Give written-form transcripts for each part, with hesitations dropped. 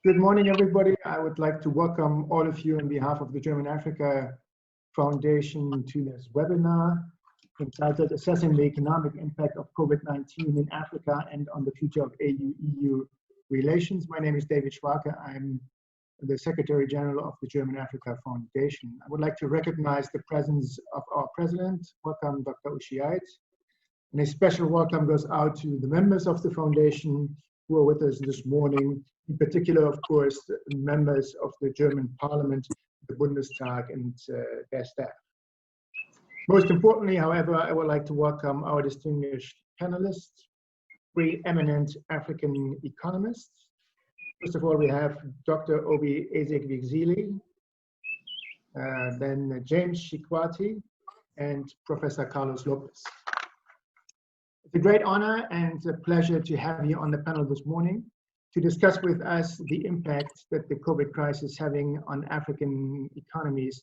Good morning, everybody. I would like to welcome all of you on behalf of the German Africa Foundation to this webinar entitled Assessing the Economic Impact of COVID-19 in Africa and on the Future of AU-EU Relations. My name is David Schwake. I'm the Secretary General of the German Africa Foundation. I would like to recognize the presence of our President. Welcome, Dr. Chiquati. And a special welcome goes out to the members of the Foundation who are with us this morning, in particular, of course, members of the German Parliament, the Bundestag, and their staff. Most importantly, however, I would like to welcome our distinguished panelists, Pre-Eminent African Economists. First of all, we have Dr. Obiageli Ezekwesili, then James Shikwati, and Professor Carlos Lopes. It's a great honor and a pleasure to have you on the panel this morning to discuss with us the impact that the COVID crisis is having on African economies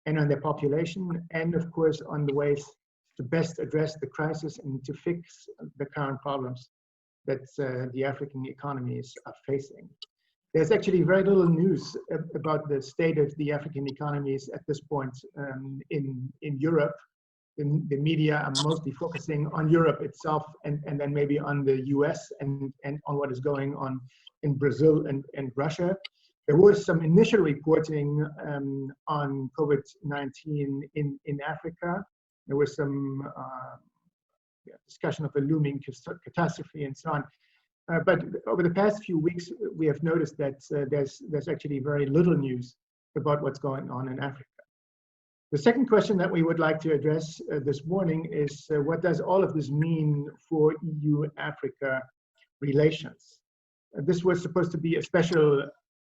and on their population, and of course on the ways to best address the crisis and to fix the current problems that the African economies are facing. There's actually very little news about the state of the African economies at this point in Europe. The media are mostly focusing on Europe itself and then maybe on the US and on what is going on in Brazil and Russia. There was some initial reporting on COVID-19 in Africa. There was some discussion of a looming catastrophe and so on. But over the past few weeks, we have noticed that there's actually very little news about what's going on in Africa. The second question that we would like to address this morning is what does all of this mean for EU-Africa relations? This was supposed to be a special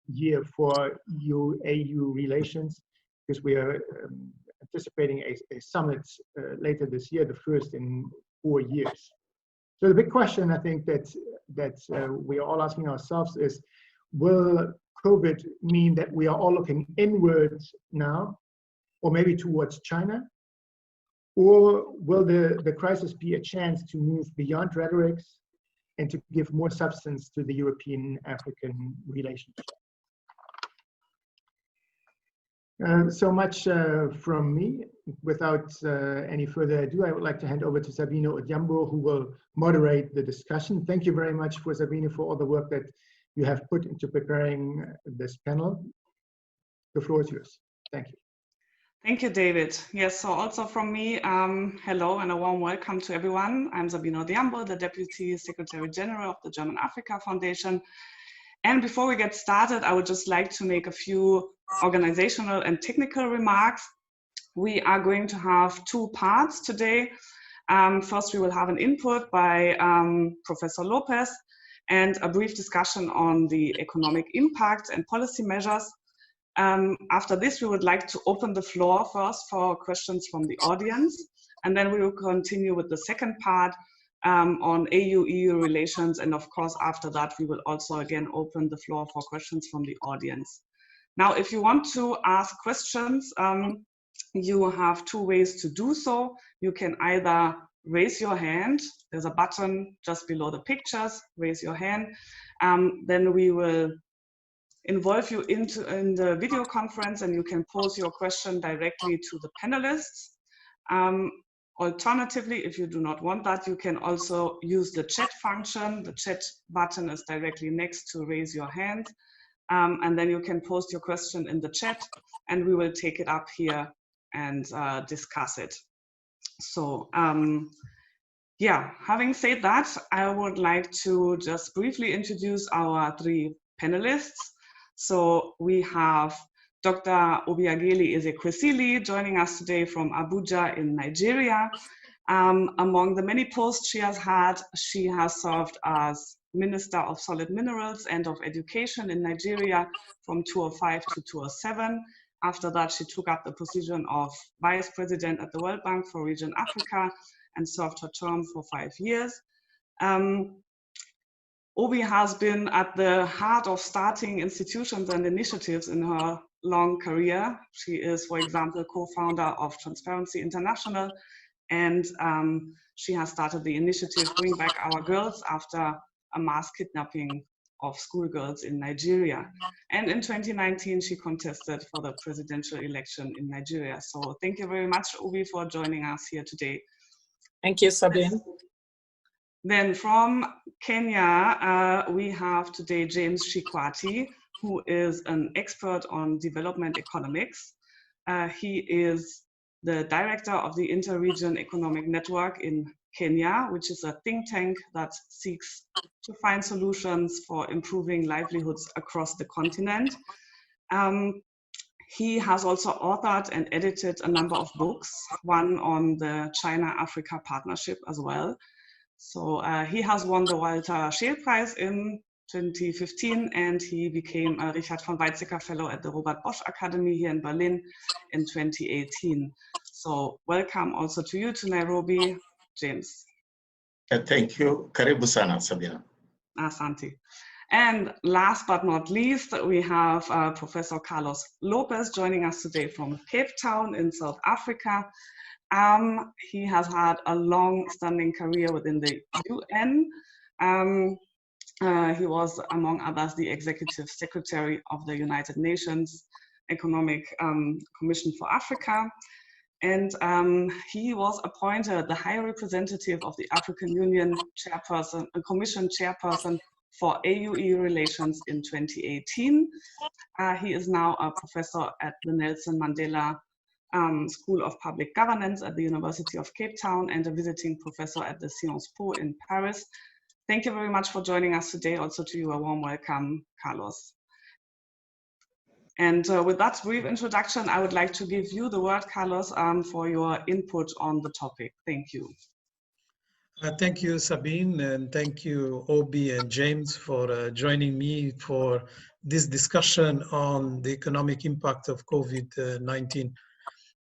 year for EU-AU relations because we are anticipating a summit later this year, the first in 4 years. So the big question I think that we are all asking ourselves is, will COVID mean that we are all looking inwards now, or maybe towards China? Or will the crisis be a chance to move beyond rhetorics and to give more substance to the European-African relationship? So much from me. Without any further ado, I would like to hand over to Sabine Odhiambo, who will moderate the discussion. Thank you very much for Sabine for all the work that you have put into preparing this panel. The floor is yours. Thank you. Thank you, David. Yes, so also from me, hello and a warm welcome to everyone. I'm Sabine Odhiambo, the Deputy Secretary General of the German Africa Foundation. And before we get started, I would just like to make a few organizational and technical remarks. We are going to have two parts today. First, we will have an input by Professor Lopez and a brief discussion on the economic impact and policy measures. After this, we would like to open the floor first for questions from the audience, and then we will continue with the second part on AU-EU relations, and of course after that we will also again open the floor for questions from the audience. Now, if you want to ask questions, you have two ways to do so. You can either raise your hand, there's a button just below the pictures, raise your hand, then we will involve you in the video conference and you can pose your question directly to the panelists. Alternatively, if you do not want that, you can also use the chat function. The chat button is directly next to raise your hand. And then you can post your question in the chat and we will take it up here and discuss it. So yeah, having said that, I would like to just briefly introduce our three panelists. So we have Dr. Obiageli Ezekwesili joining us today from Abuja in Nigeria. Among the many posts she has had, she has served as Minister of Solid Minerals and of Education in Nigeria from 2005 to 2007. After that, she took up the position of Vice President at the World Bank for Region Africa and served her term for 5 years. Obi has been at the heart of starting institutions and initiatives in her long career. She is, for example, co-founder of Transparency International, and she has started the initiative Bring Back Our Girls after a mass kidnapping of schoolgirls in Nigeria. And in 2019, she contested for the presidential election in Nigeria. So thank you very much, Obi, for joining us here today. Thank you, Sabine. Then from Kenya, we have today James Shikwati, who is an expert on development economics. He is the director of the Inter-Region Economic Network in Kenya, which is a think tank that seeks to find solutions for improving livelihoods across the continent. He has also authored and edited a number of books, one on the China-Africa partnership as well. So he has won the Walter Scheel Prize in 2015, and he became a Richard von Weizsäcker Fellow at the Robert Bosch Academy here in Berlin in 2018. So welcome also to you to Nairobi, James. Thank you. Karibu sana, Sabina. Asante. And last but not least, we have Professor Carlos Lopes joining us today from Cape Town in South Africa. He has had a long-standing career within the UN. He was, among others, the Executive Secretary of the United Nations Economic Commission for Africa. And he was appointed the High Representative of the African Union Commission Chairperson for AUE relations in 2018. He is now a professor at the Nelson Mandela School of Public Governance at the University of Cape Town and a visiting professor at the Sciences Po in Paris. Thank you very much for joining us today. Also to you, a warm welcome, Carlos. And with that brief introduction, I would like to give you the word, Carlos, for your input on the topic. Thank you. Thank you, Sabine, and thank you, Obi and James, for joining me for this discussion on the economic impact of COVID-19.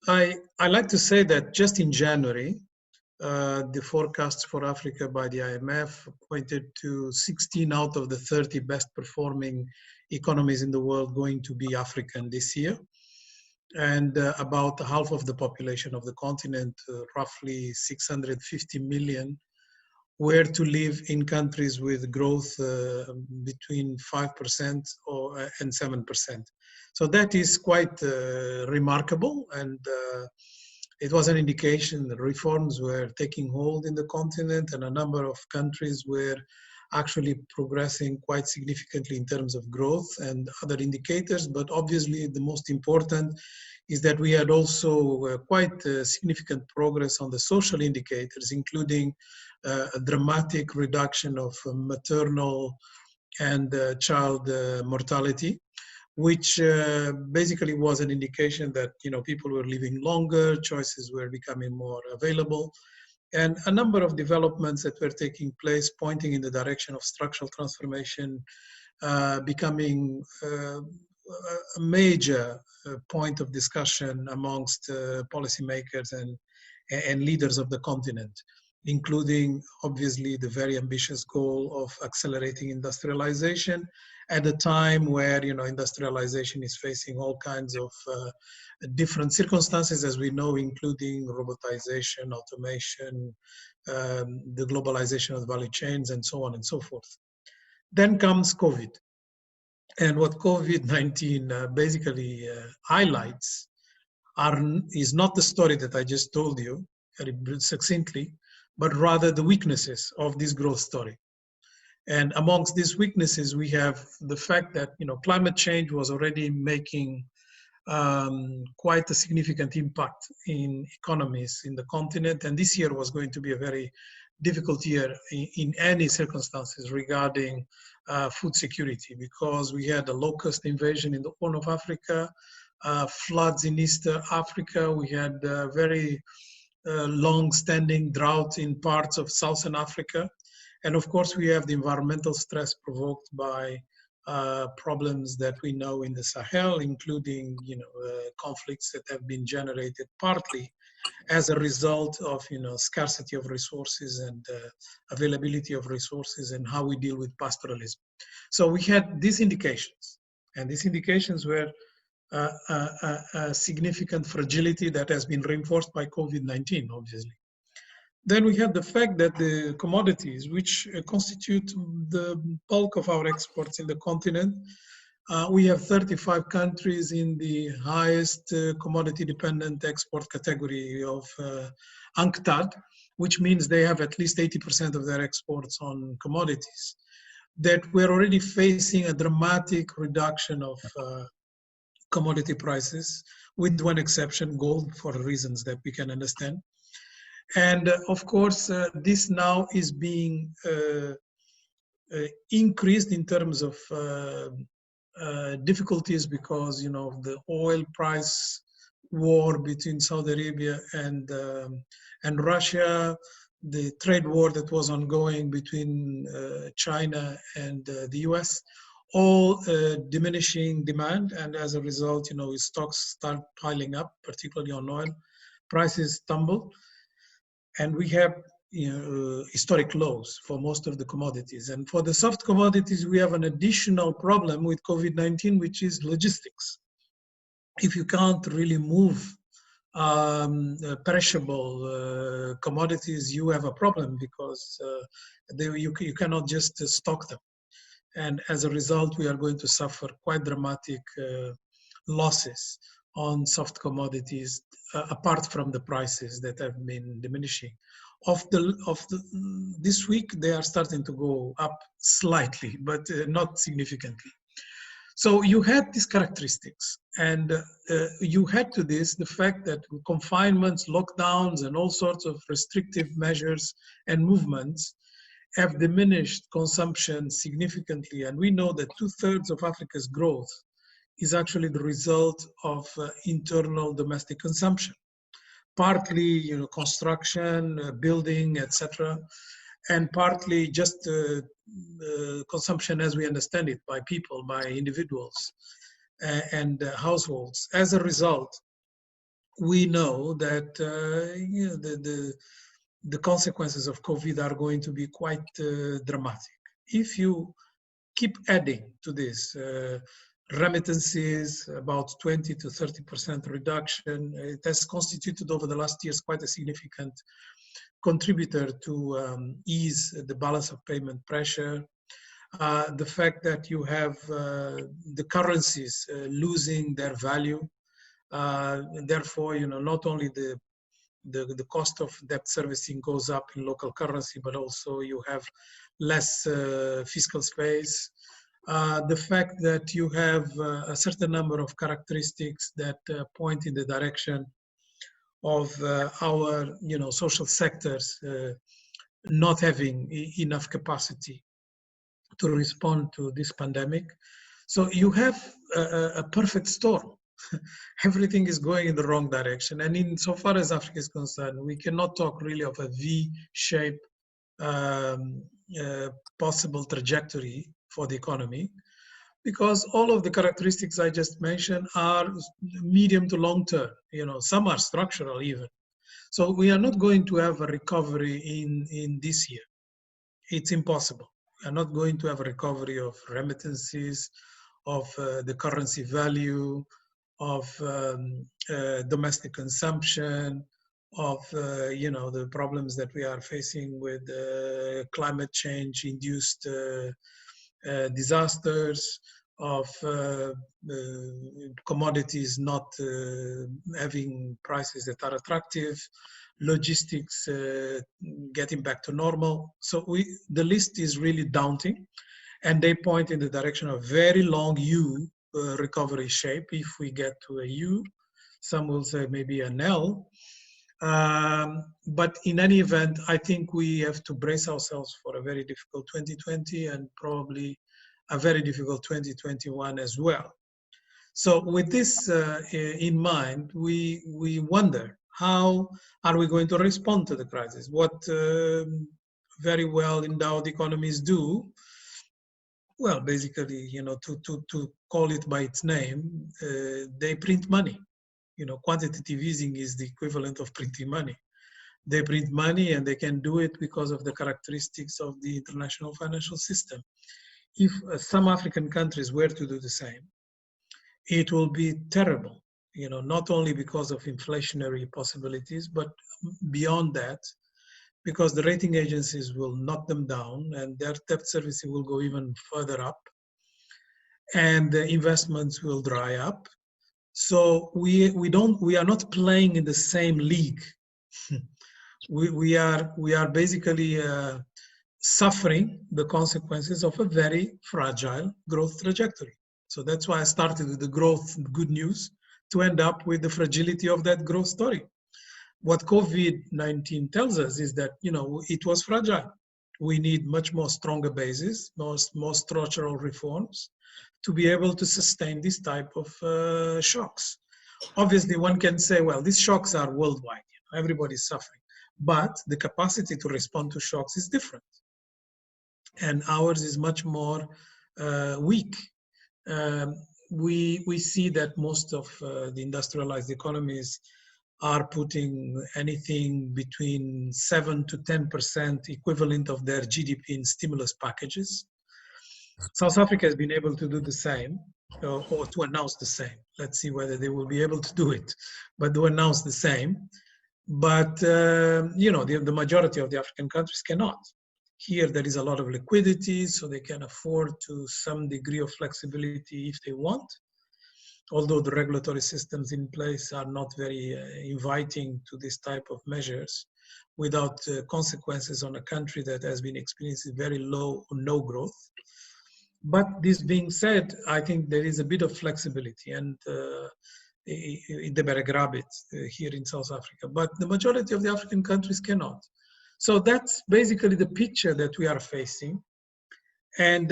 I like to say that just in January, the forecasts for Africa by the IMF pointed to 16 out of the 30 best performing economies in the world going to be African this year. And about half of the population of the continent, roughly 650 million, were to live in countries with growth between 5% and 7%. So that is quite remarkable, and it was an indication that reforms were taking hold in the continent, and a number of countries were actually progressing quite significantly in terms of growth and other indicators. But obviously the most important is that we had also quite significant progress on the social indicators, including a dramatic reduction of maternal and child mortality, which basically was an indication that people were living longer, choices were becoming more available, and a number of developments that were taking place pointing in the direction of structural transformation becoming a major point of discussion amongst policymakers and leaders of the continent, including obviously the very ambitious goal of accelerating industrialization at a time where industrialization is facing all kinds of different circumstances, as we know, including robotization, automation, the globalization of value chains, and so on and so forth. Then comes COVID. And what COVID-19 basically highlights is not the story that I just told you very succinctly, but rather the weaknesses of this growth story. And amongst these weaknesses, we have the fact that climate change was already making quite a significant impact in economies in the continent, and this year was going to be a very difficult year in any circumstances regarding food security, because we had a locust invasion in the Horn of Africa, floods in East Africa, we had very long-standing drought in parts of Southern Africa, and of course we have the environmental stress provoked by problems that we know in the Sahel, including conflicts that have been generated partly as a result of scarcity of resources and availability of resources, and how we deal with pastoralism. So we had these indications, and these indications were a significant fragility that has been reinforced by COVID-19, obviously. Then we have the fact that the commodities, which constitute the bulk of our exports in the continent, we have 35 countries in the highest commodity-dependent export category of UNCTAD, which means they have at least 80% of their exports on commodities. That we're already facing a dramatic reduction of commodity prices, with one exception, gold, for reasons that we can understand. And of course, this now is being increased in terms of difficulties because, you know, the oil price war between Saudi Arabia and Russia, the trade war that was ongoing between China and the US, all diminishing demand, and as a result, you know, stocks start piling up, particularly on oil. Prices tumble, and we have, you know, historic lows for most of the commodities. And for the soft commodities, we have an additional problem with COVID-19, which is logistics. If you can't really move perishable commodities, you have a problem because you cannot just stock them. And as a result, we are going to suffer quite dramatic losses on soft commodities, apart from the prices that have been diminishing. This week, they are starting to go up slightly, but not significantly. So you had these characteristics, and you had to this the fact that confinements, lockdowns, and all sorts of restrictive measures and movements have diminished consumption significantly. And we know that 2/3 of Africa's growth is actually the result of internal domestic consumption, partly, you know, construction, building, etc., and partly just consumption as we understand it by people, by individuals and households. As a result, we know that you know, the consequences of COVID are going to be quite dramatic. If you keep adding to this remittances, about 20 to 30% reduction, it has constituted over the last years quite a significant contributor to ease the balance of payment pressure. The fact that you have the currencies losing their value, therefore, you know, not only the cost of debt servicing goes up in local currency, but also you have less fiscal space. The fact that you have a certain number of characteristics that point in the direction of our, you know, social sectors not having enough capacity to respond to this pandemic. So you have a perfect storm. Everything is going in the wrong direction. And insofar as Africa is concerned, we cannot talk really of a V-shaped possible trajectory for the economy, because all of the characteristics I just mentioned are medium to long term. You know, some are structural even. So we are not going to have a recovery in this year. It's impossible. We are not going to have a recovery of remittances, of the currency value, of domestic consumption, of you know, the problems that we are facing with climate change induced disasters, of commodities not having prices that are attractive, logistics getting back to normal. So the list is really daunting, and they point in the direction of very long U recovery shape. If we get to a U, some will say maybe an L. But in any event, I think we have to brace ourselves for a very difficult 2020 and probably a very difficult 2021 as well. So with this in mind, we wonder, how are we going to respond to the crisis? What very well endowed economies do, well, basically, you know, to call it by its name, they print money. You know, quantitative easing is the equivalent of printing money. They print money, and they can do it because of the characteristics of the international financial system. If some African countries were to do the same, it will be terrible, you know, not only because of inflationary possibilities, but beyond that, because the rating agencies will knock them down and their debt servicing will go even further up, and the investments will dry up. So we are not playing in the same league. we are basically suffering the consequences of a very fragile growth trajectory. So that's why I started with the growth good news, to end up with the fragility of that growth story. What COVID-19 tells us is that, you know, it was fragile. We need much more stronger bases, more structural reforms to be able to sustain this type of shocks. Obviously, one can say, well, these shocks are worldwide. Everybody's suffering. But the capacity to respond to shocks is different. And ours is much more weak. We see that most of the industrialized economies are putting anything between 7 to 10% equivalent of their GDP in stimulus packages. South Africa has been able to do the same, or to announce the same. Let's see whether they will be able to do it, but to announce the same. But you know, the majority of the African countries cannot. Here there is a lot of liquidity, so they can afford to some degree of flexibility if they want, although the regulatory systems in place are not very inviting to this type of measures without consequences on a country that has been experiencing very low or no growth. But this being said, I think there is a bit of flexibility, and in the Berggrabit here in South Africa, but the majority of the African countries cannot. So that's basically the picture that we are facing. And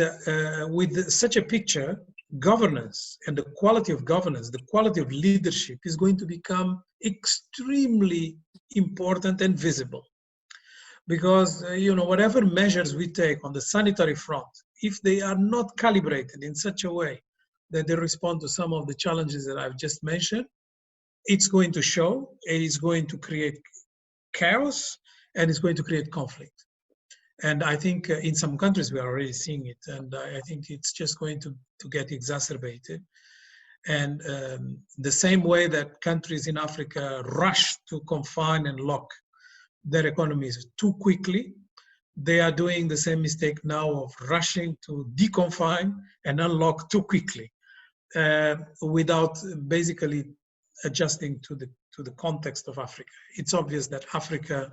with such a picture, governance and the quality of governance, the quality of leadership is going to become extremely important and visible. Because, you know, whatever measures we take on the sanitary front, if they are not calibrated in such a way that they respond to some of the challenges that I've just mentioned, it's going to show, it's going to create chaos, and it's going to create conflict. And I think in some countries we are already seeing it, and I think it's just going to get exacerbated. And the same way that countries in Africa rush to confine and lock their economies too quickly, they are doing the same mistake now of rushing to deconfine and unlock too quickly, without basically adjusting to the context of Africa. It's obvious that Africa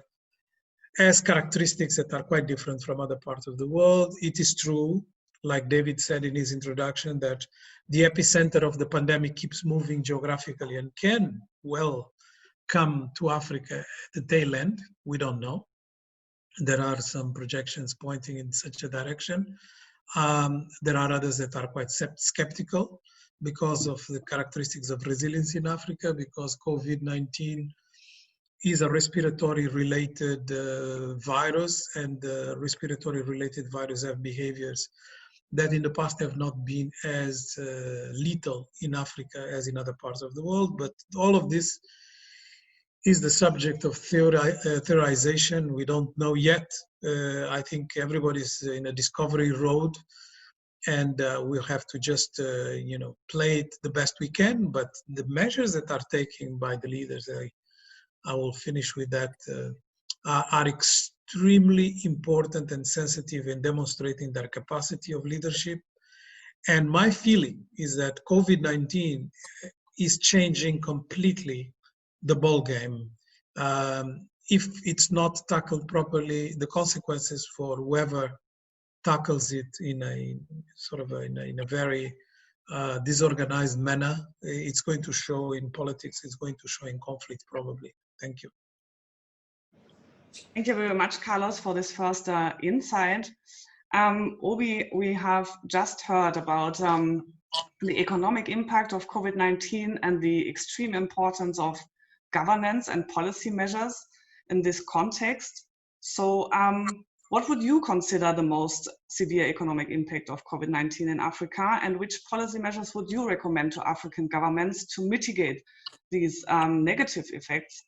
has characteristics that are quite different from other parts of the world. It is true, like David said in his introduction, that the epicenter of the pandemic keeps moving geographically and can well come to Africa at the tail end. We don't know. There are some projections pointing in such a direction. There are others that are quite skeptical because of the characteristics of resilience in Africa, because COVID-19 is a respiratory related virus, and respiratory related viruses have behaviors that in the past have not been as lethal in Africa as in other parts of the world. But all of this is the subject of theorization. We don't know yet. I think everybody's in a discovery road, and we'll have to just you know, play it the best we can. But the measures that are taken by the leaders, I will finish with that, are extremely important and sensitive in demonstrating their capacity of leadership. And my feeling is that COVID-19 is changing completely the ball game. If it's not tackled properly, the consequences for whoever tackles it in a sort of in a very disorganized manner, it's going to show in politics, it's going to show in conflict probably. Thank you. Thank you very much, Carlos, for this first insight. Obi, we have just heard about the economic impact of COVID-19 and the extreme importance of governance and policy measures in this context. So what would you consider the most severe economic impact of COVID-19 in Africa, and which policy measures would you recommend to African governments to mitigate these negative effects?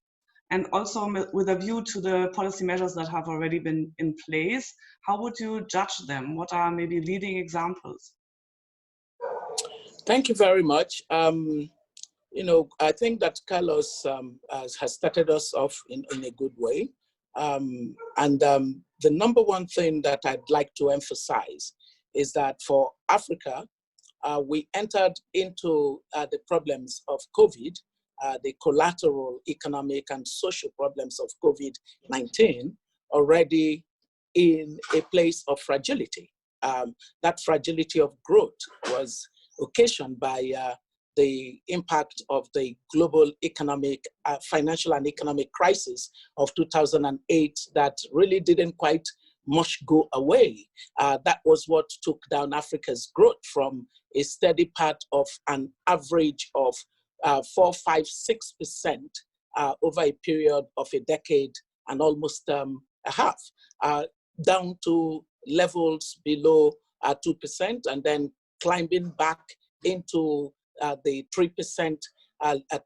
And also with a view to the policy measures that have already been in place, how would you judge them? What are maybe leading examples? Thank you very much. You know, I think that Carlos has started us off in a good way. The number one thing that I'd like to emphasize is that for Africa, we entered into the problems of COVID, the collateral economic and social problems of COVID-19 already in a place of fragility. That fragility of growth was occasioned by the impact of the global economic, financial and economic crisis of 2008 that really didn't quite much go away. That was what took down Africa's growth from a steady path of an average of 4, 5, 6% over a period of a decade and almost a half, down to levels below 2% and then climbing back into the 3%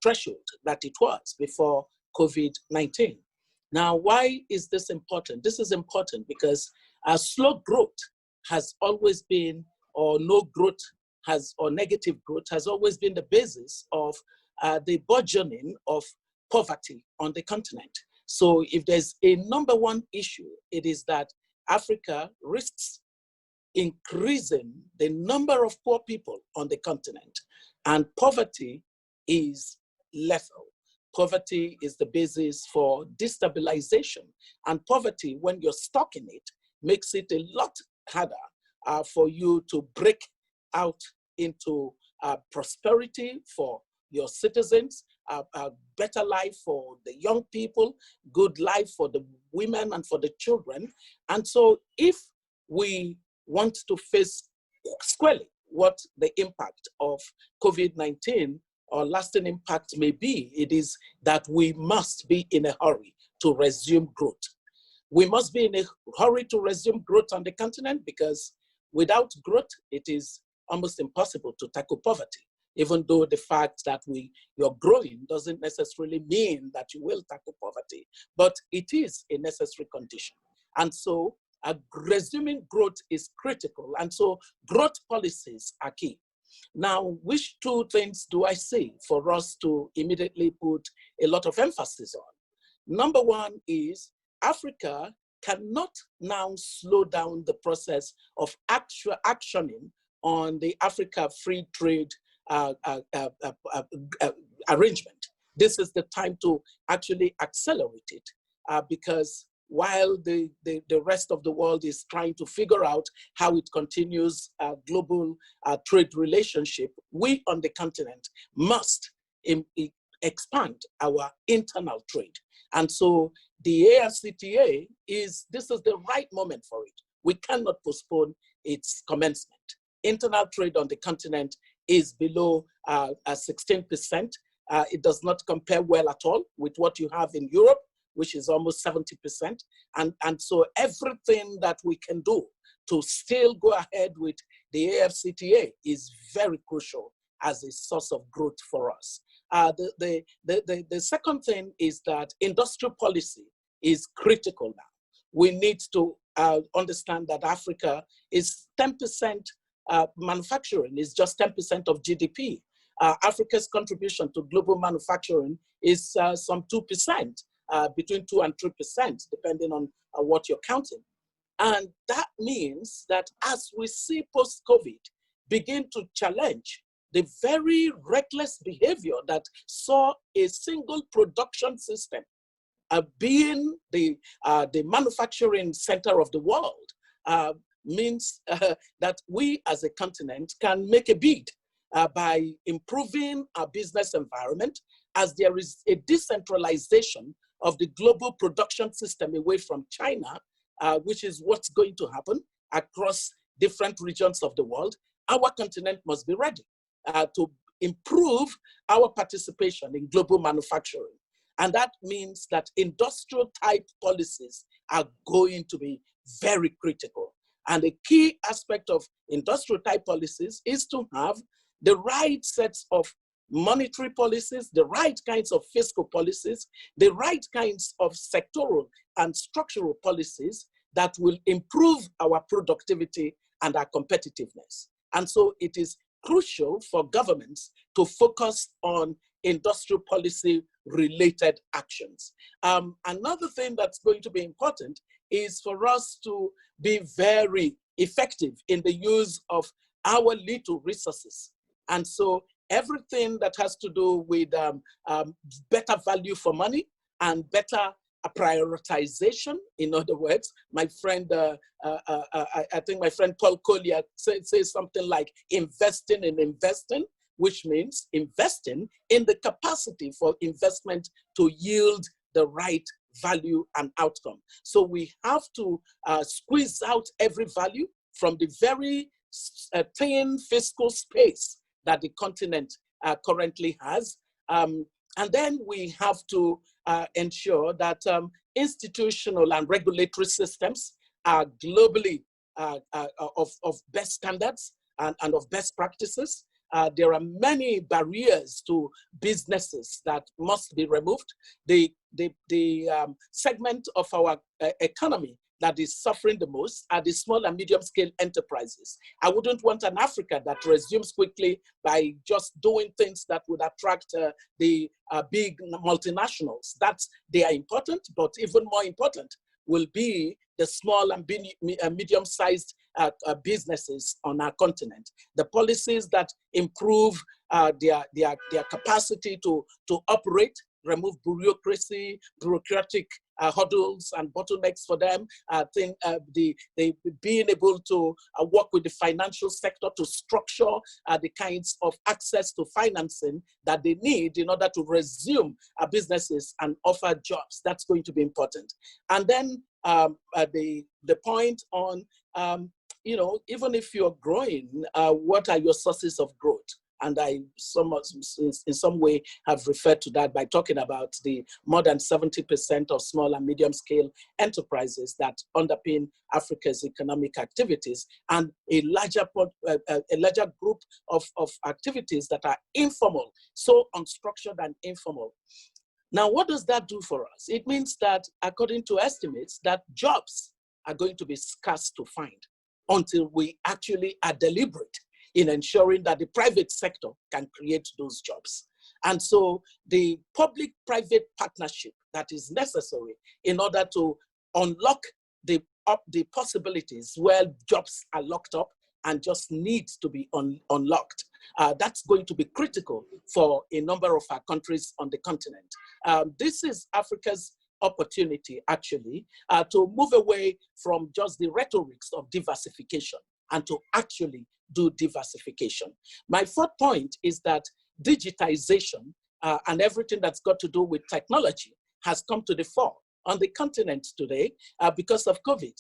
threshold that it was before COVID-19. Now, why is this important? This is important because slow growth has always been, or no growth has, or negative growth has always been the basis of the burgeoning of poverty on the continent. So if there's a number one issue, it is that Africa risks increasing the number of poor people on the continent, and poverty is lethal. Poverty is the basis for destabilization, and poverty, when you're stuck in it, makes it a lot harder for you to break out into prosperity for your citizens, a better life for the young people, good life for the women and for the children. And so if we want to face squarely what the impact of COVID-19 or lasting impact may be, it is that we must be in a hurry to resume growth. We must be in a hurry to resume growth on the continent because without growth, it is almost impossible to tackle poverty. Even though the fact that you're growing doesn't necessarily mean that you will tackle poverty, but it is a necessary condition. And so resuming growth is critical. And so growth policies are key. Now, which two things do I see for us to immediately put a lot of emphasis on? Number one is Africa cannot now slow down the process of actioning on the Africa Free Trade arrangement. This is the time to actually accelerate it because while the rest of the world is trying to figure out how it continues global trade relationship, we on the continent must expand our internal trade. And so the AFCTA this is the right moment for it. We cannot postpone its commencement. Internal trade on the continent is below 16%. It does not compare well at all with what you have in Europe, which is almost 70%. And so everything that we can do to still go ahead with the AFCTA is very crucial as a source of growth for us. The second thing is that industrial policy is critical now. We need to understand that Africa is 10%, manufacturing is just 10% of GDP. Africa's contribution to global manufacturing is some 2%. Between 2 and 3%, depending on what you're counting. And that means that as we see post-COVID begin to challenge the very reckless behavior that saw a single production system being the manufacturing center of the world, means that we as a continent can make a bid by improving our business environment as there is a decentralization of the global production system away from China, which is what's going to happen across different regions of the world. Our continent must be ready to improve our participation in global manufacturing. And that means that industrial type policies are going to be very critical. And a key aspect of industrial type policies is to have the right sets of monetary policies, the right kinds of fiscal policies, the right kinds of sectoral and structural policies that will improve our productivity and our competitiveness. And so it is crucial for governments to focus on industrial policy related actions. Another thing that's going to be important is for us to be very effective in the use of our little resources. And so everything that has to do with better value for money and better prioritization, in other words, my friend, I think my friend Paul Collier says something like investing in investing, which means investing in the capacity for investment to yield the right value and outcome. So we have to squeeze out every value from the very thin fiscal space that the continent currently has. And then we have to ensure that institutional and regulatory systems are globally of best standards and of best practices. There are many barriers to businesses that must be removed. The segment of our economy that is suffering the most are the small and medium scale enterprises. I wouldn't want an Africa that resumes quickly by just doing things that would attract the big multinationals. They are important, but even more important will be the small and medium-sized businesses on our continent. The policies that improve their capacity to operate, remove bureaucracy, bureaucratic hurdles and bottlenecks for them. Being able to work with the financial sector to structure the kinds of access to financing that they need in order to resume businesses and offer jobs. That's going to be important. And then the point on, even if you're growing, what are your sources of growth? And I in some way have referred to that by talking about the more than 70% of small and medium scale enterprises that underpin Africa's economic activities, and a larger group of activities that are informal, so unstructured and informal. Now, what does that do for us? It means that, according to estimates, that jobs are going to be scarce to find until we actually are deliberate in ensuring that the private sector can create those jobs. And so the public-private partnership that is necessary in order to unlock the possibilities where jobs are locked up and just need to be unlocked, that's going to be critical for a number of our countries on the continent. This is Africa's opportunity, actually, to move away from just the rhetorics of diversification and to actually do diversification. My fourth point is that digitization and everything that's got to do with technology has come to the fore on the continent today because of COVID.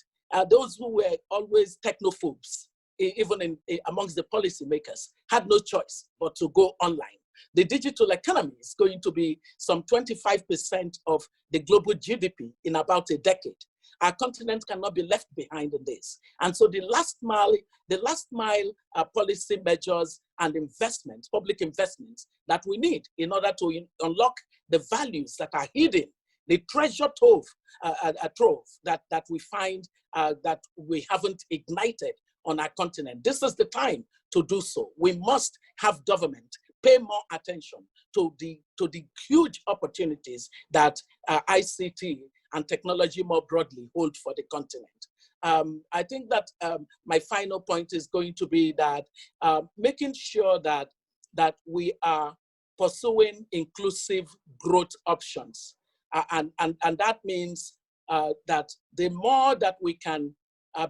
Those who were always technophobes, even amongst the policymakers, had no choice but to go online. The digital economy is going to be some 25% of the global GDP in about a decade. Our continent cannot be left behind in this. And so the last mile policy measures and investments, public investments that we need in order to unlock the values that are hidden, the treasure trove that we find that we haven't ignited on our continent. This is the time to do so. We must have government pay more attention to the huge opportunities that ICT and technology more broadly hold for the continent. I think that my final point is going to be that making sure that we are pursuing inclusive growth options. And that means that the more that we can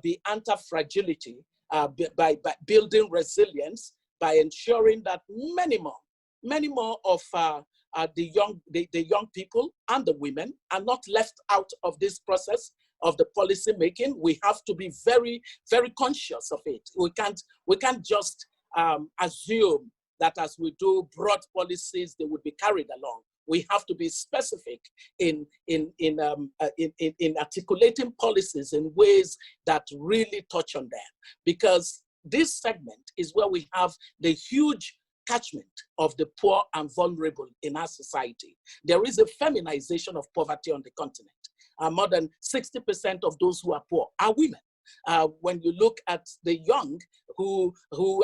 be anti-fragility by building resilience, by ensuring that many more of the young people and the women are not left out of this process of the policy making. We have to be very, very conscious of it. We can't just assume that as we do broad policies, they would be carried along. We have to be specific in articulating policies in ways that really touch on them, because this segment is where we have the huge catchment of the poor and vulnerable in our society. There is a feminization of poverty on the continent. More than 60% of those who are poor are women. When you look at the young who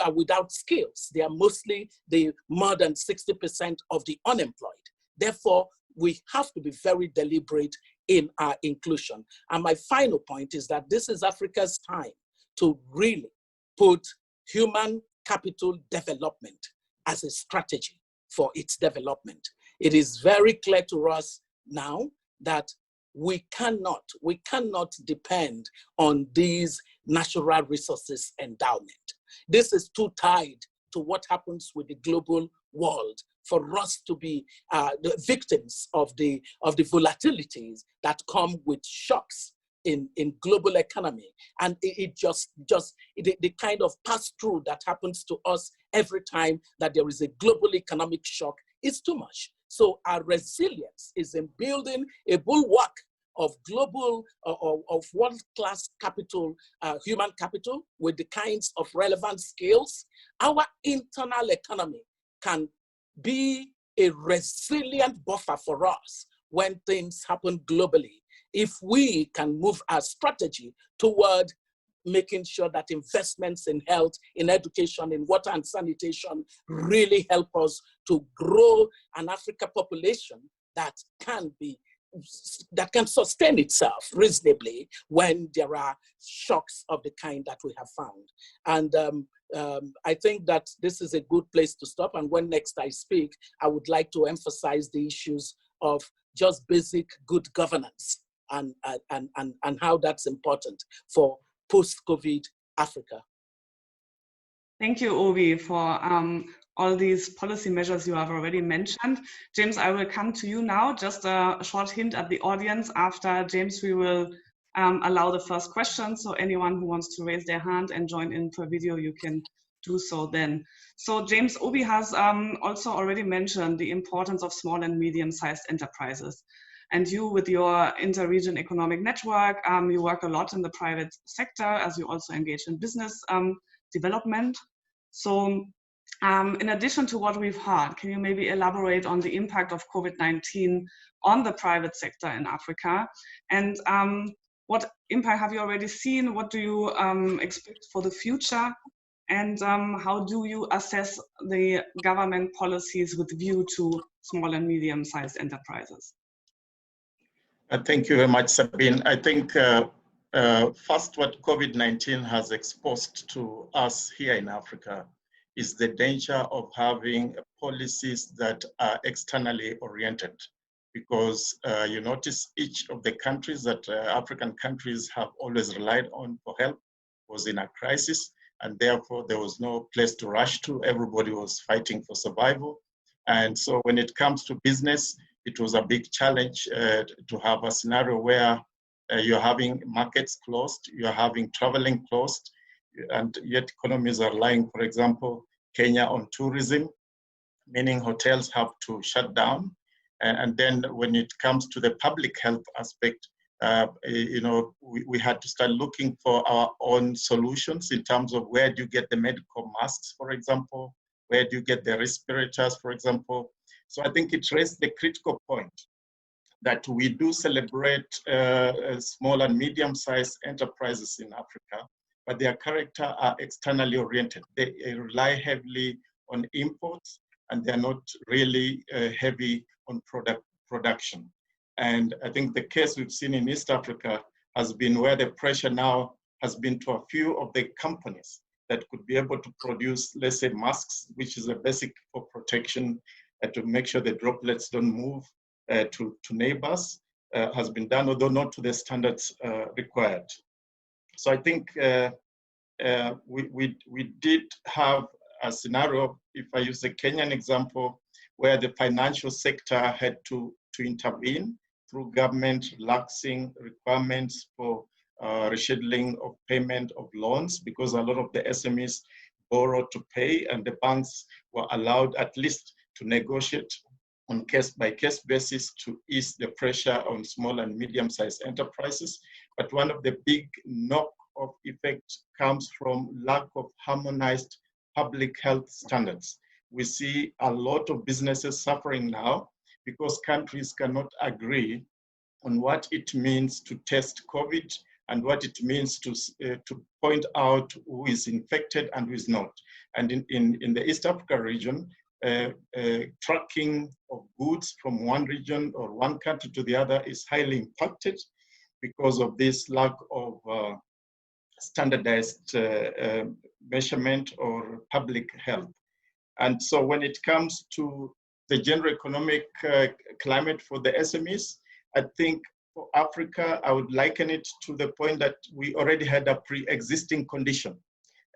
are without skills, they are mostly the more than 60% of the unemployed. Therefore, we have to be very deliberate in our inclusion. And my final point is that this is Africa's time to really put human capital development as a strategy for its development. It is very clear to us now that we cannot depend on these natural resources endowment. This is too tied to what happens with the global world for us to be the victims of the volatilities that come with shocks in global economy. And the kind of pass-through that happens to us every time that there is a global economic shock is too much. So our resilience is in building a bulwark of global, of world-class capital, human capital with the kinds of relevant skills. Our internal economy can be a resilient buffer for us when things happen globally. If we can move our strategy toward making sure that investments in health, in education, in water and sanitation really help us to grow an Africa population that can sustain itself reasonably when there are shocks of the kind that we have found. And I think that this is a good place to stop. And when next I speak, I would like to emphasize the issues of just basic good governance and how that's important for post-COVID Africa. Thank you, Obi, for all these policy measures you have already mentioned. James, I will come to you now. Just a short hint at the audience. After James, we will allow the first question. So anyone who wants to raise their hand and join in per video, you can do so then. So James, Obi has also already mentioned the importance of small and medium-sized enterprises. And you, with your inter-region economic network, you work a lot in the private sector as you also engage in business development. So in addition to what we've heard, can you maybe elaborate on the impact of COVID-19 on the private sector in Africa? And what impact have you already seen? What do you expect for the future? And how do you assess the government policies with view to small and medium-sized enterprises? Thank you very much, Sabine. I think first what COVID-19 has exposed to us here in Africa is the danger of having policies that are externally oriented. Because you notice each of the countries that African countries have always relied on for help was in a crisis, and therefore there was no place to rush to. Everybody was fighting for survival. And so when it comes to business, it was a big challenge to have a scenario where you're having markets closed, you're having traveling closed, and yet economies are relying, for example, Kenya on tourism, meaning hotels have to shut down. And then when it comes to the public health aspect, we had to start looking for our own solutions in terms of where do you get the medical masks, for example, where do you get the respirators, for example. So I think it raised the critical point that we do celebrate small and medium-sized enterprises in Africa, but their character are externally oriented. They rely heavily on imports, and they're not really heavy on production. And I think the case we've seen in East Africa has been where the pressure now has been to a few of the companies that could be able to produce, let's say, masks, which is a basic for protection, to make sure the droplets don't move to neighbors, has been done, although not to the standards required. So I think we did have a scenario, if I use the Kenyan example, where the financial sector had to intervene through government relaxing requirements for rescheduling of payment of loans, because a lot of the SMEs borrowed to pay, and the banks were allowed at least to negotiate on case-by-case basis to ease the pressure on small and medium-sized enterprises. But one of the big knock-off effects comes from lack of harmonized public health standards. We see a lot of businesses suffering now because countries cannot agree on what it means to test COVID and what it means to point out who is infected and who is not. And in the East Africa region, tracking of goods from one region or one country to the other is highly impacted because of this lack of standardized measurement or public health. And so when it comes to the general economic climate for the SMEs, I think for Africa, I would liken it to the point that we already had a pre-existing condition.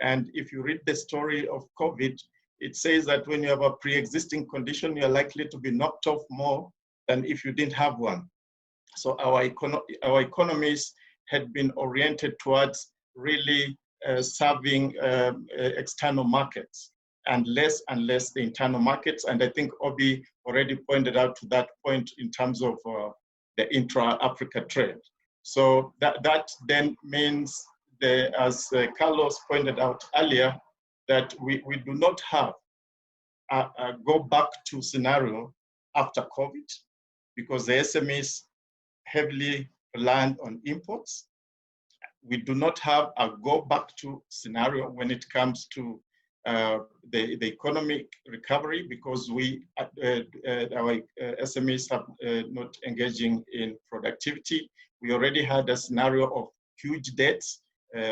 And if you read the story of COVID, it says that when you have a pre-existing condition, you're likely to be knocked off more than if you didn't have one. So our economies had been oriented towards really serving external markets and less the internal markets. And I think Obi already pointed out to that point in terms of the intra-Africa trade. So that then means, as Carlos pointed out earlier, that we do not have a go back to scenario after COVID, because the SMEs heavily reliant on imports. We do not have a go back to scenario when it comes to the economic recovery, because our SMEs are not engaging in productivity. We already had a scenario of huge debts,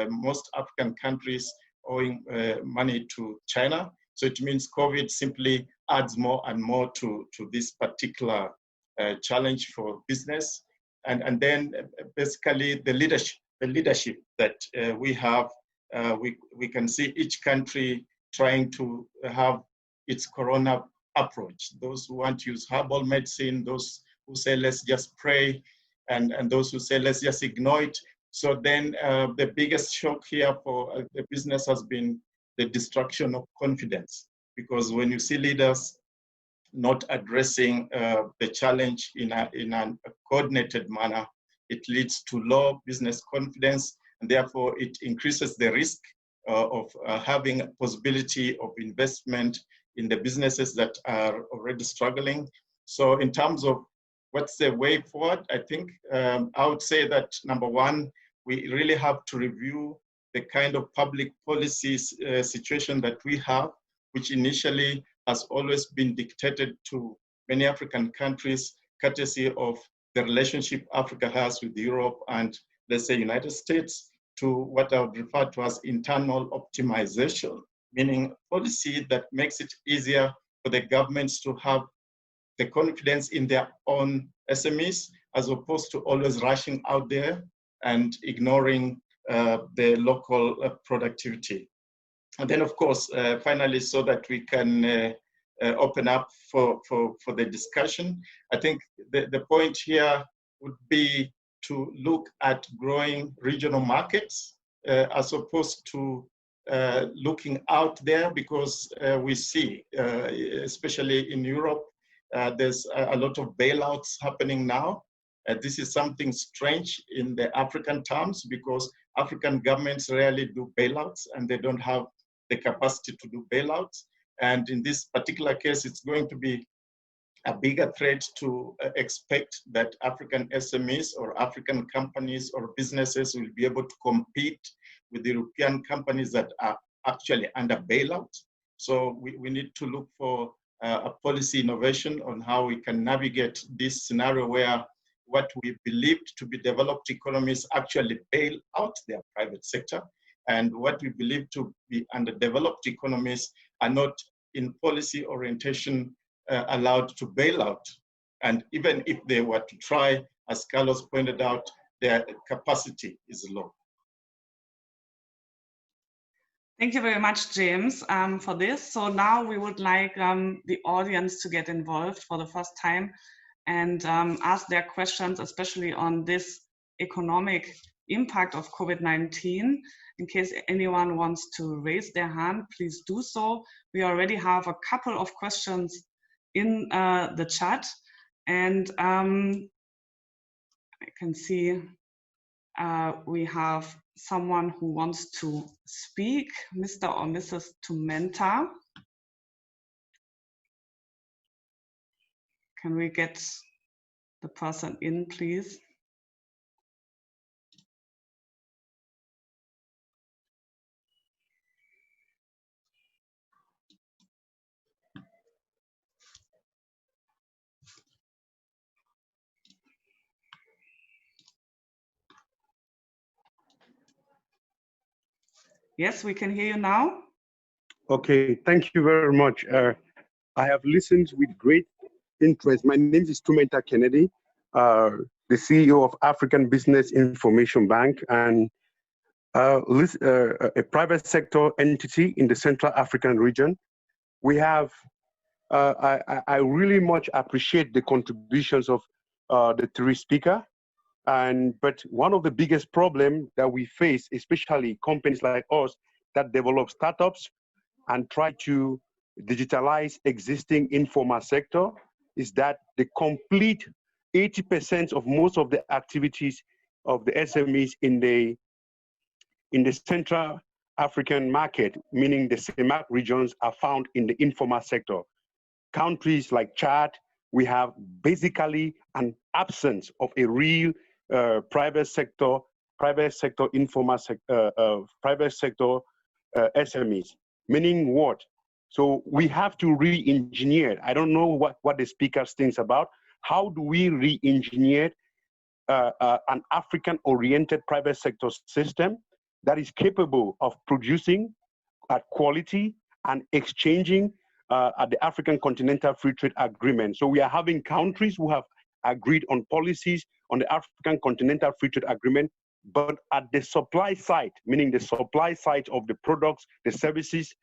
most African countries owing money to China. So it means COVID simply adds more and more to this particular challenge for business. And then basically the leadership that we have, we can see each country trying to have its corona approach. Those who want to use herbal medicine, those who say let's just pray, and those who say let's just ignore it. So then the biggest shock here for the business has been the destruction of confidence, because when you see leaders not addressing the challenge in a coordinated manner, it leads to low business confidence, and therefore it increases the risk of having a possibility of investment in the businesses that are already struggling. So in terms of what's the way forward, I think I would say that number one, we really have to review the kind of public policy situation that we have, which initially has always been dictated to many African countries, courtesy of the relationship Africa has with Europe and, let's say, United States, to what I would refer to as internal optimization, meaning policy that makes it easier for the governments to have the confidence in their own SMEs, as opposed to always rushing out there and ignoring the local productivity. And then, of course, finally, so that we can open up for the discussion, I think the point here would be to look at growing regional markets as opposed to looking out there, because we see, especially in Europe, there's a lot of bailouts happening now. This is something strange in the African terms, because African governments rarely do bailouts and they don't have the capacity to do bailouts. And in this particular case, it's going to be a bigger threat to expect that African SMEs or African companies or businesses will be able to compete with the European companies that are actually under bailout. So we need to look for a policy innovation on how we can navigate this scenario where what we believed to be developed economies actually bail out their private sector, and what we believe to be underdeveloped economies are not in policy orientation allowed to bail out. And even if they were to try, as Carlos pointed out, their capacity is low. Thank you very much, James, for this. So now we would like the audience to get involved for the first time and ask their questions, especially on this economic impact of COVID-19. In case anyone wants to raise their hand, please do so. We already have a couple of questions in the chat, and I can see we have someone who wants to speak, Mr. or Mrs. Tumenta. Can we get the person in, please? Yes, we can hear you now. Okay, thank you very much. I have listened with great interest. My name is Tumenta Kennedy, the CEO of African Business Information Bank and a private sector entity in the Central African region. We have, I really much appreciate the contributions of the three speakers. But one of the biggest problems that we face, especially companies like us that develop startups and try to digitalize existing informal sector, is that the complete 80% of most of the activities of the SMEs in the Central African market, meaning the CEMAC regions, are found in the informal sector. Countries like Chad, we have basically an absence of a real private sector informal private sector SMEs. Meaning what? So we have to re-engineer. I don't know what the speakers thinks about. How do we re-engineer an African-oriented private sector system that is capable of producing at quality and exchanging at the African Continental Free Trade Agreement? So we are having countries who have agreed on policies on the African Continental Free Trade Agreement, but at the supply side, meaning the supply side of the products, the services,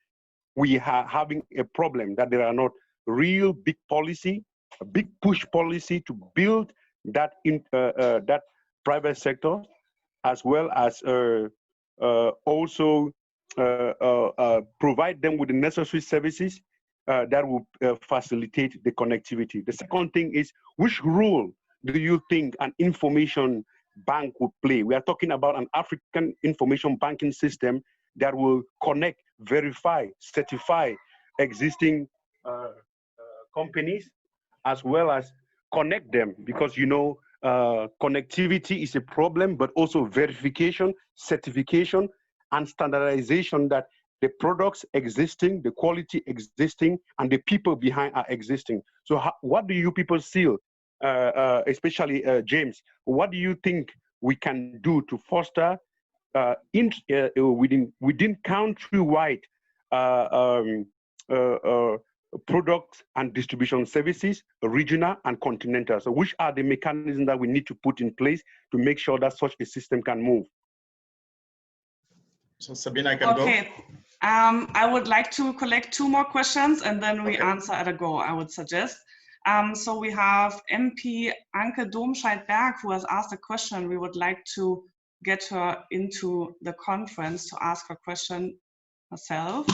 we are having a problem that there are not real big policy, a big push policy to build that that private sector, as well as also provide them with the necessary services that will facilitate the connectivity. The second thing is, which role do you think an information bank would play? We are talking about an African information banking system that will connect, verify, certify existing companies, as well as connect them, because you know connectivity is a problem, but also verification, certification, and standardization that the products existing, the quality existing, and the people behind are existing. So what do you people see, especially James, what do you think we can do to foster within countrywide products and distribution services, regional and continental? So which are the mechanisms that we need to put in place to make sure that such a system can move? So Sabine, I can go. Okay, I would like to collect two more questions and then we answer at a go, I would suggest. So we have MP Anke Domscheit-Berg who has asked a question. We would like to get her into the conference to ask her question herself.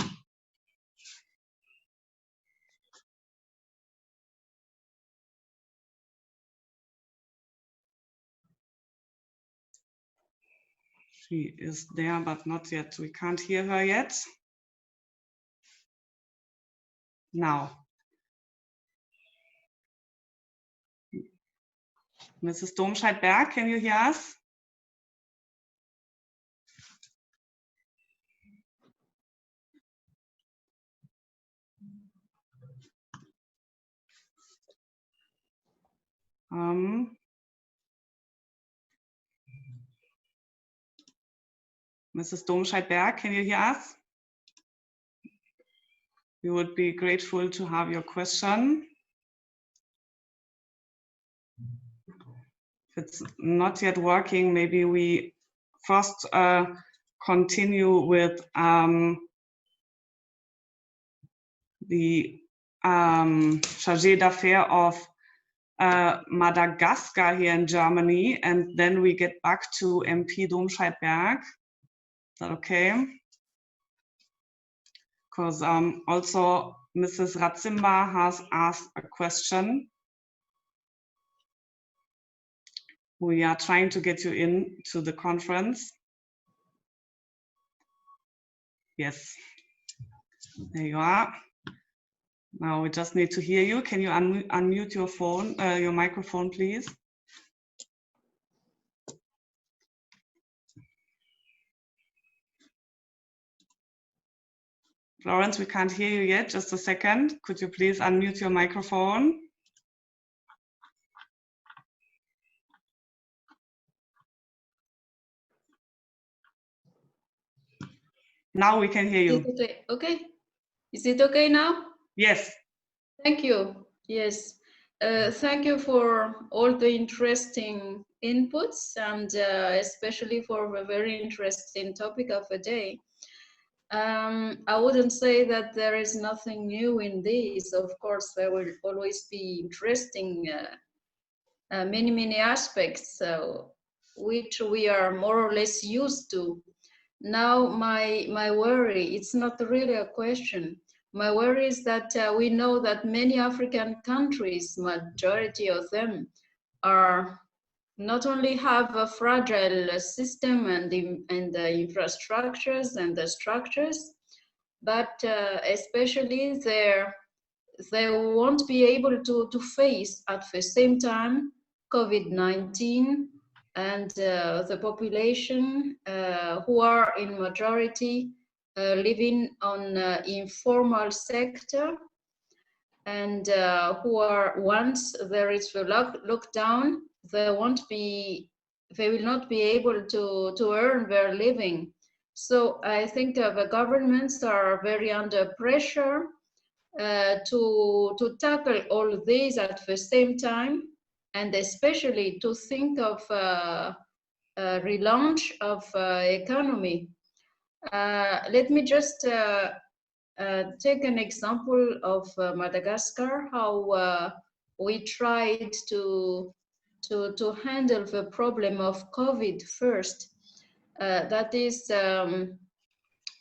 She is there, but not yet. We can't hear her yet. Now. Mrs. Domscheit-Berg, can you hear us? Mrs. Domscheit-Berg, can you hear us? We would be grateful to have your question. If it's not yet working, maybe we first continue with the chargé d'affaires of Madagascar here in Germany, and then we get back to MP Domscheit-Berg. Is that okay? Because also Mrs. Ratzimba has asked a question. We are trying to get you into the conference. Yes, there you are. Now we just need to hear you. Can you unmute your phone, your microphone, please? Florence, we can't hear you yet. Just a second. Could you please unmute your microphone? Now we can hear you. Is it okay? Okay. Is it okay now? Yes. Thank you. Yes. Thank you for all the interesting inputs and especially for a very interesting topic of the day. I wouldn't say that there is nothing new in this. Of course, there will always be interesting many aspects which we are more or less used to. Now, my worry, it's not really a question. My worry is that we know that many African countries, majority of them, are not only have a fragile system and the infrastructures and the structures, but especially they won't be able to face at the same time COVID-19 and the population who are in majority living on informal sector and who are, once there is a lockdown, they will not be able to earn their living. So I think the governments are very under pressure to tackle all these at the same time, and especially to think of relaunch of economy. Let me just take an example of Madagascar, how we tried to handle the problem of COVID first. That is,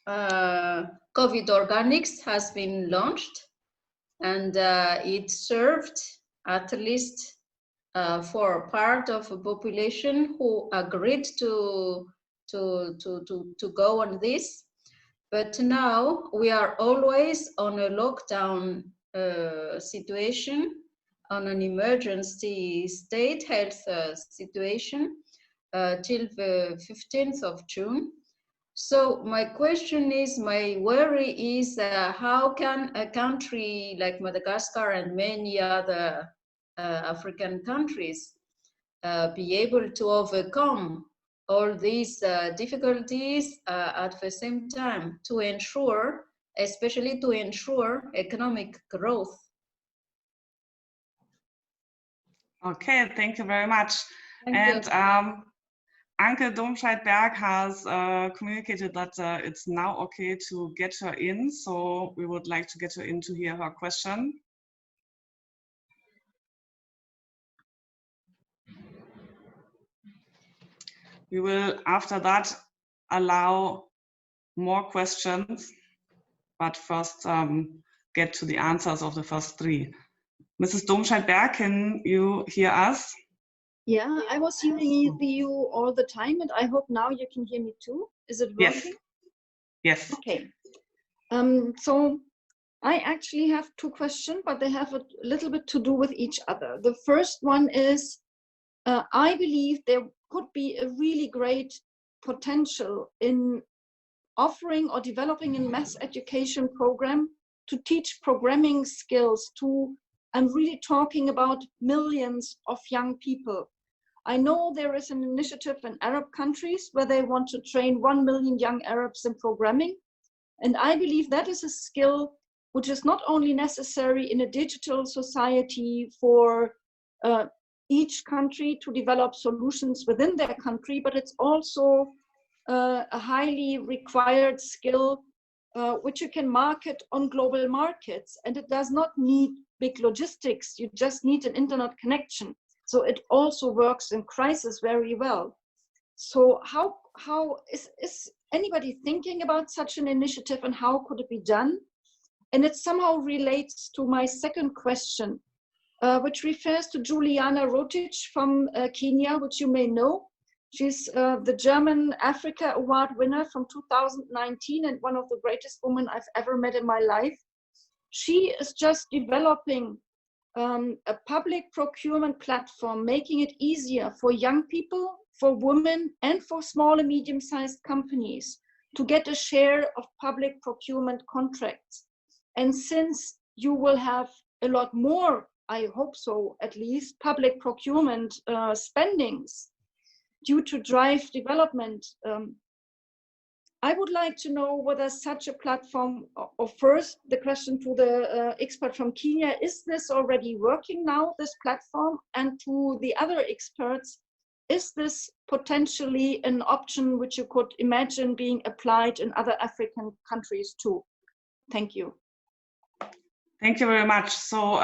COVID Organics has been launched, and it served at least for part of the population who agreed to go on this. But now we are always on a lockdown situation, on an emergency state health situation till the 15th of June. So my question is, my worry is, how can a country like Madagascar and many other African countries be able to overcome all these difficulties at the same time to ensure, especially to ensure economic growth? Okay, thank you very much. Thank you. Anke Domscheit-Berg has communicated that it's now okay to get her in, so we would like to get her in to hear her question. We will, after that, allow more questions, but first get to the answers of the first three. Mrs. Domscheit-Berg, can you hear us? Yeah, I was hearing you all the time, and I hope now you can hear me too. Is it working? Yes. Okay. So I actually have two questions, but they have a little bit to do with each other. The first one is, I believe there could be a really great potential in offering or developing a mass education program to teach programming skills to, I'm really talking about millions of young people. I know there is an initiative in Arab countries where they want to train 1 million young Arabs in programming. And I believe that is a skill which is not only necessary in a digital society for each country to develop solutions within their country, but it's also a highly required skill which you can market on global markets. And it does not need big logistics, you just need an internet connection. So it also works in crisis very well. So how is anybody thinking about such an initiative, and how could it be done? And it somehow relates to my second question, which refers to Juliana Rotich from Kenya, which you may know. She's the German Africa Award winner from 2019 and one of the greatest women I've ever met in my life. She is just developing a public procurement platform, making it easier for young people, for women, and for small and medium-sized companies to get a share of public procurement contracts. And since you will have a lot more, I hope so at least, public procurement spendings due to drive development I would like to know whether such a platform, or first the question to the expert from Kenya, is this already working now, this platform? And to the other experts, is this potentially an option which you could imagine being applied in other African countries too? Thank you. Thank you very much. So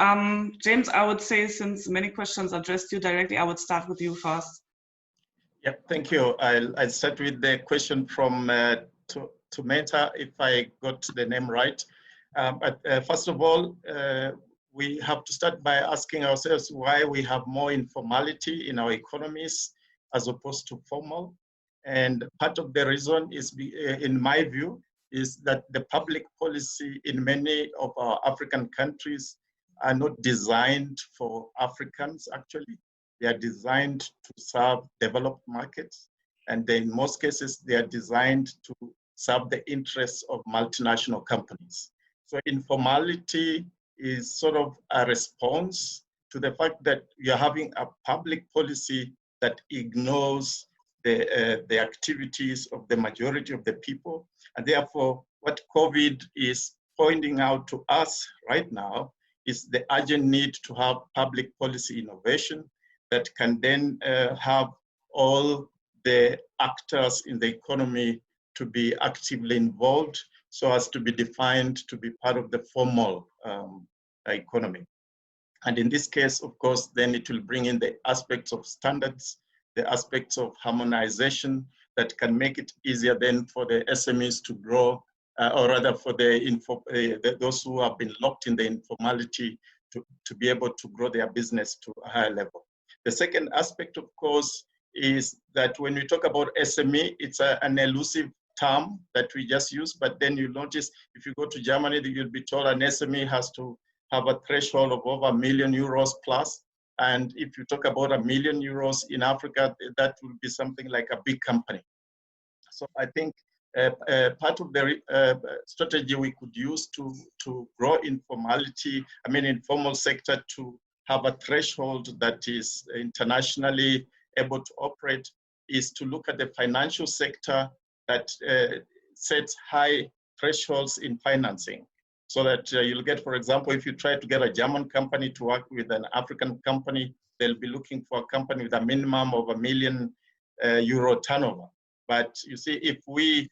James, I would say, since many questions addressed you directly, I would start with you first. Yeah, thank you. I'll start with the question from Tumeta, if I got the name right. First of all, we have to start by asking ourselves why we have more informality in our economies as opposed to formal. And part of the reason is, in my view, is that the public policy in many of our African countries are not designed for Africans, actually. They are designed to serve developed markets. And in most cases, they are designed to serve the interests of multinational companies. So informality is sort of a response to the fact that you're having a public policy that ignores the activities of the majority of the people. And therefore, what COVID is pointing out to us right now is the urgent need to have public policy innovation that can then have all the actors in the economy to be actively involved so as to be defined to be part of the formal economy. And in this case, of course, then it will bring in the aspects of standards, the aspects of harmonization that can make it easier then for the SMEs to grow, or rather for those who have been locked in the informality to be able to grow their business to a higher level. The second aspect, of course, is that when we talk about SME, it's an elusive term that we just use, but then you notice if you go to Germany, you'll be told an SME has to have a threshold of over €1 million plus. And if you talk about €1 million in Africa, that will be something like a big company. So I think part of the strategy we could use to grow informal sector to have a threshold that is internationally able to operate is to look at the financial sector that sets high thresholds in financing. So that you'll get, for example, if you try to get a German company to work with an African company, they'll be looking for a company with a minimum of €1 million turnover. But you see, if we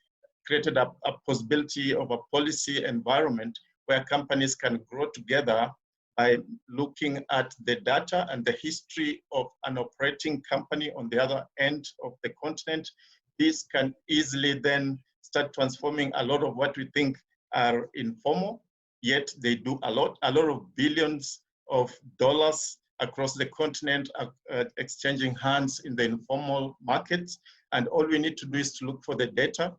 created a possibility of a policy environment where companies can grow together by looking at the data and the history of an operating company on the other end of the continent, this can easily then start transforming a lot of what we think are informal, yet they do a lot of billions of dollars across the continent exchanging hands in the informal markets. And all we need to do is to look for the data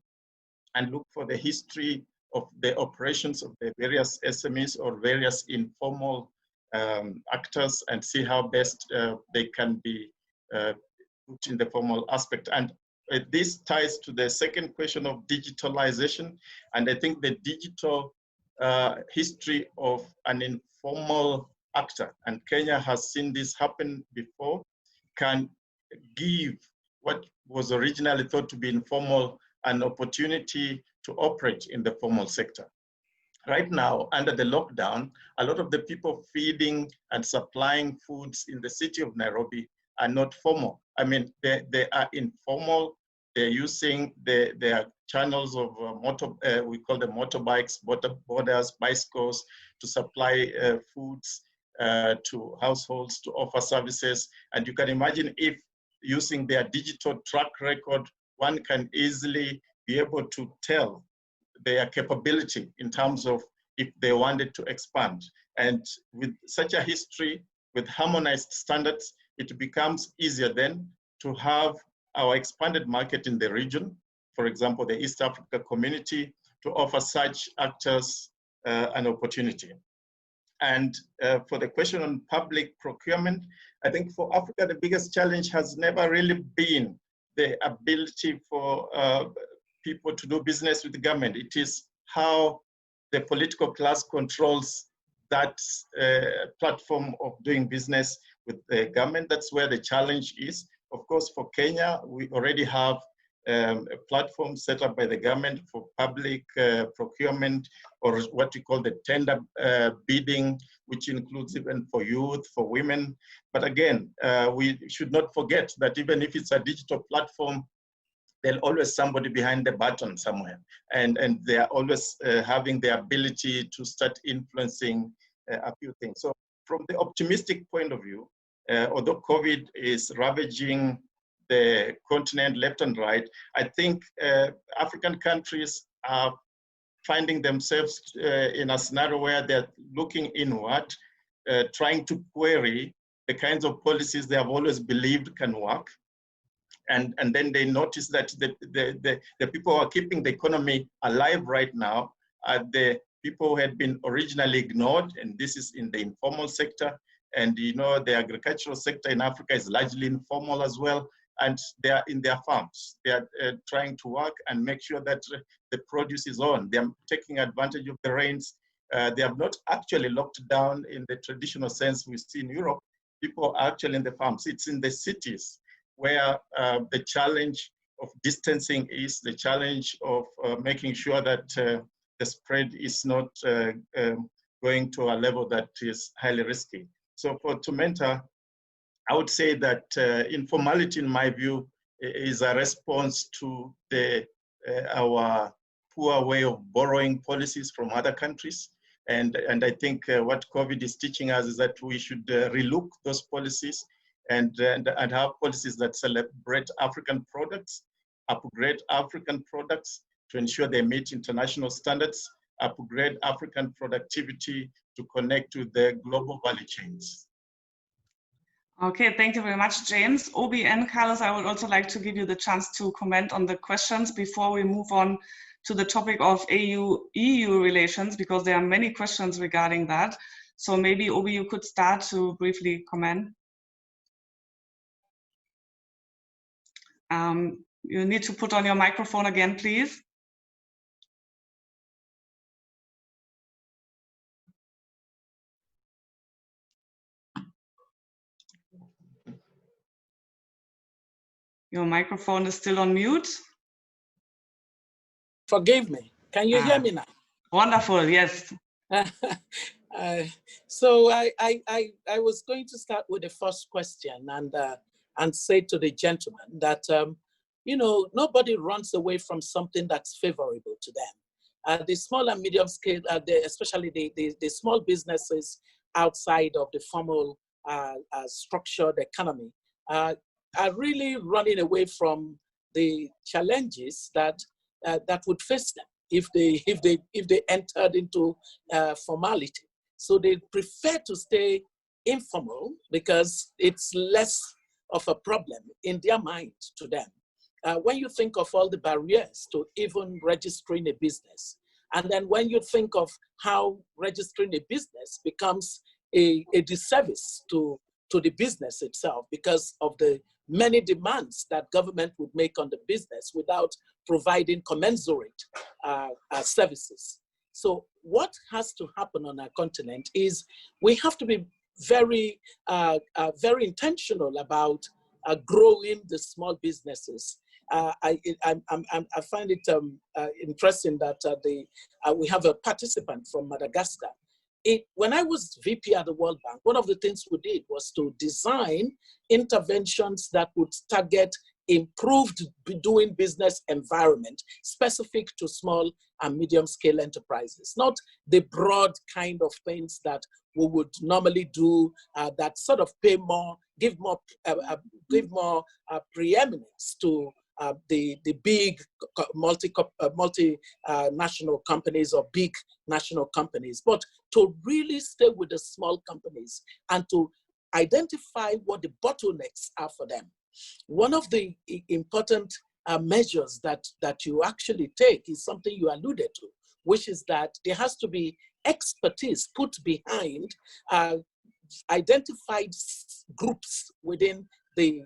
and look for the history of the operations of the various SMEs or various informal actors and see how best they can be put in the formal aspect. And this ties to the second question of digitalization. And I think the digital history of an informal actor, and Kenya has seen this happen before, can give what was originally thought to be informal an opportunity to operate in the formal sector. Right now, under the lockdown, a lot of the people feeding and supplying foods in the city of Nairobi are not formal. I mean, they are informal. They're using their channels of we call them motorbikes, borders, bicycles, to supply foods to households, to offer services. And you can imagine if using their digital track record, one can easily be able to tell their capability in terms of if they wanted to expand. And with such a history, with harmonized standards, it becomes easier then to have our expanded market in the region, for example, the East Africa community, to offer such actors an opportunity. And for the question on public procurement, I think for Africa, the biggest challenge has never really been the ability for people to do business with the government. It is how the political class controls that platform of doing business with the government. That's where the challenge is. Of course, for Kenya, we already have a platform set up by the government for public procurement, or what we call the tender bidding, which includes even for youth, for women. But again, we should not forget that even if it's a digital platform, there's always somebody behind the button somewhere. And they are always having the ability to start influencing a few things. So from the optimistic point of view, although COVID is ravaging the continent left and right, I think African countries are finding themselves in a scenario where they're looking inward, trying to query the kinds of policies they have always believed can work. And then they notice that the people who are keeping the economy alive right now are the people who had been originally ignored, and this is in the informal sector. And you know, the agricultural sector in Africa is largely informal as well, and they are in their farms. They are trying to work and make sure that the produce is on. They are taking advantage of the rains. They have not actually locked down in the traditional sense we see in Europe. People are actually in the farms. It's in the cities where the challenge of distancing is, the challenge of making sure that the spread is not going to a level that is highly risky. So for Tumenta, I would say that informality, in my view, is a response to our poor way of borrowing policies from other countries. And I think what COVID is teaching us is that we should relook those policies and have policies that celebrate African products, upgrade African products to ensure they meet international standards, upgrade African productivity to connect to the global value chains. Okay, thank you very much, James. Obi and Carlos, I would also like to give you the chance to comment on the questions before we move on to the topic of EU relations, because there are many questions regarding that. So maybe, Obi, you could start to briefly comment. You need to put on your microphone again, please. Your microphone is still on mute. Forgive me. Can you hear me now? Wonderful, yes. So I was going to start with the first question and say to the gentleman that, you know, nobody runs away from something that's favorable to them. The small and medium scale, especially the small businesses outside of the formal structured economy, are really running away from the challenges that would face them if they entered into formality. So they prefer to stay informal because it's less of a problem in their mind to them. When you think of all the barriers to even registering a business, and then when you think of how registering a business becomes a disservice to the business itself because of the many demands that government would make on the business without providing commensurate services. So what has to happen on our continent is we have to be very, very intentional about growing the small businesses. I find it interesting that we have a participant from Madagascar. When I was VP at the World Bank, one of the things we did was to design interventions that would target improved doing business environment specific to small and medium scale enterprises, not the broad kind of things that we would normally do that sort of pay more, give more preeminence to the big multinational companies or big national companies, but to really stay with the small companies and to identify what the bottlenecks are for them. One of the important measures that you actually take is something you alluded to, which is that there has to be expertise put behind identified groups within the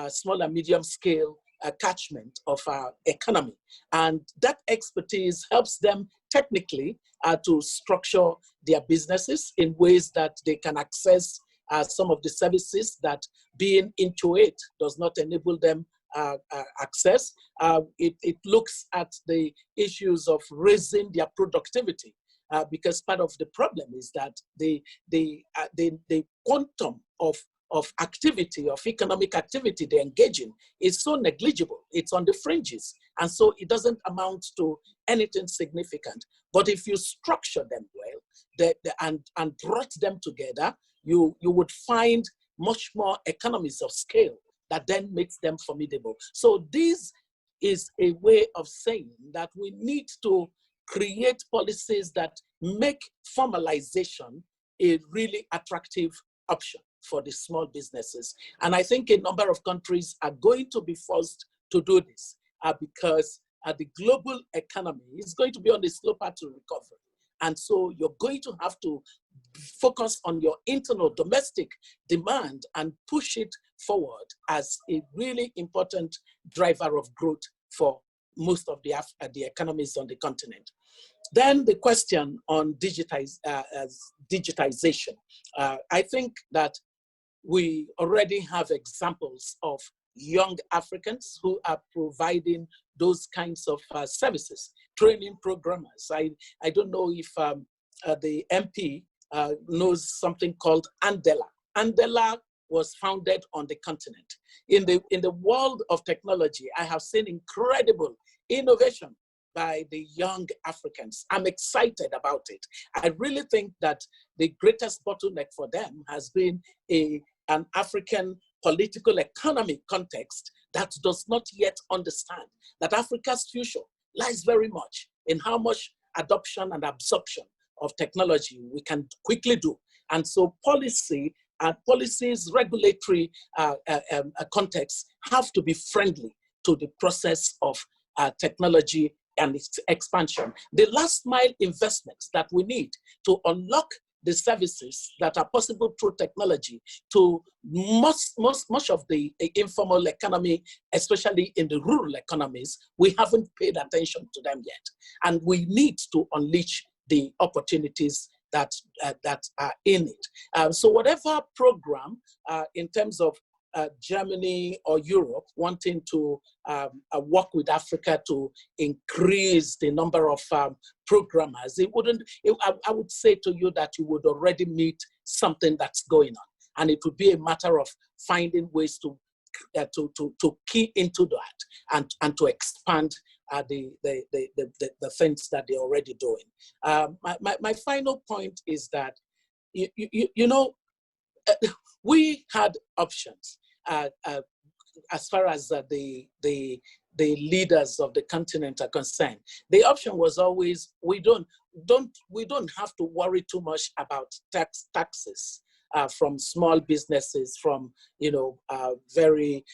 small and medium scale catchment of our economy. And that expertise helps them technically to structure their businesses in ways that they can access some of the services that being into it does not enable them access. It looks at the issues of raising their productivity, because part of the problem is that the quantum of activity, of economic activity they engage in is so negligible. It's on the fringes. And so it doesn't amount to anything significant. But if you structure them well and brought them together, you would find much more economies of scale that then makes them formidable. So this is a way of saying that we need to create policies that make formalization a really attractive option for the small businesses. And I think a number of countries are going to be forced to do this because the global economy is going to be on the slope to recovery. And so you're going to have to focus on your internal domestic demand and push it forward as a really important driver of growth for most of the economies on the continent. Then the question on digitization. I think that we already have examples of young Africans who are providing those kinds of services, training programmers. I don't know if the MP knows something called Andela. Andela was founded on the continent. In the world of technology, I have seen incredible innovation by the young Africans. I'm excited about it. I really think that the greatest bottleneck for them has been an African political economy context that does not yet understand that Africa's future lies very much in how much adoption and absorption of technology we can quickly do. And so policies, regulatory contexts have to be friendly to the process of technology and its expansion. The last mile investments that we need to unlock the services that are possible through technology to much of the informal economy, especially in the rural economies, we haven't paid attention to them yet. And we need to unleash the opportunities that are in it. So whatever program in terms of Germany or Europe wanting to work with Africa to increase the number of programmers, I would say to you that you would already meet something that's going on. And it would be a matter of finding ways to key into that and to expand the things that they're already doing. My final point is that, you know, we had options as far as the leaders of the continent are concerned. The option was always, we don't have to worry too much about taxes from small businesses, from very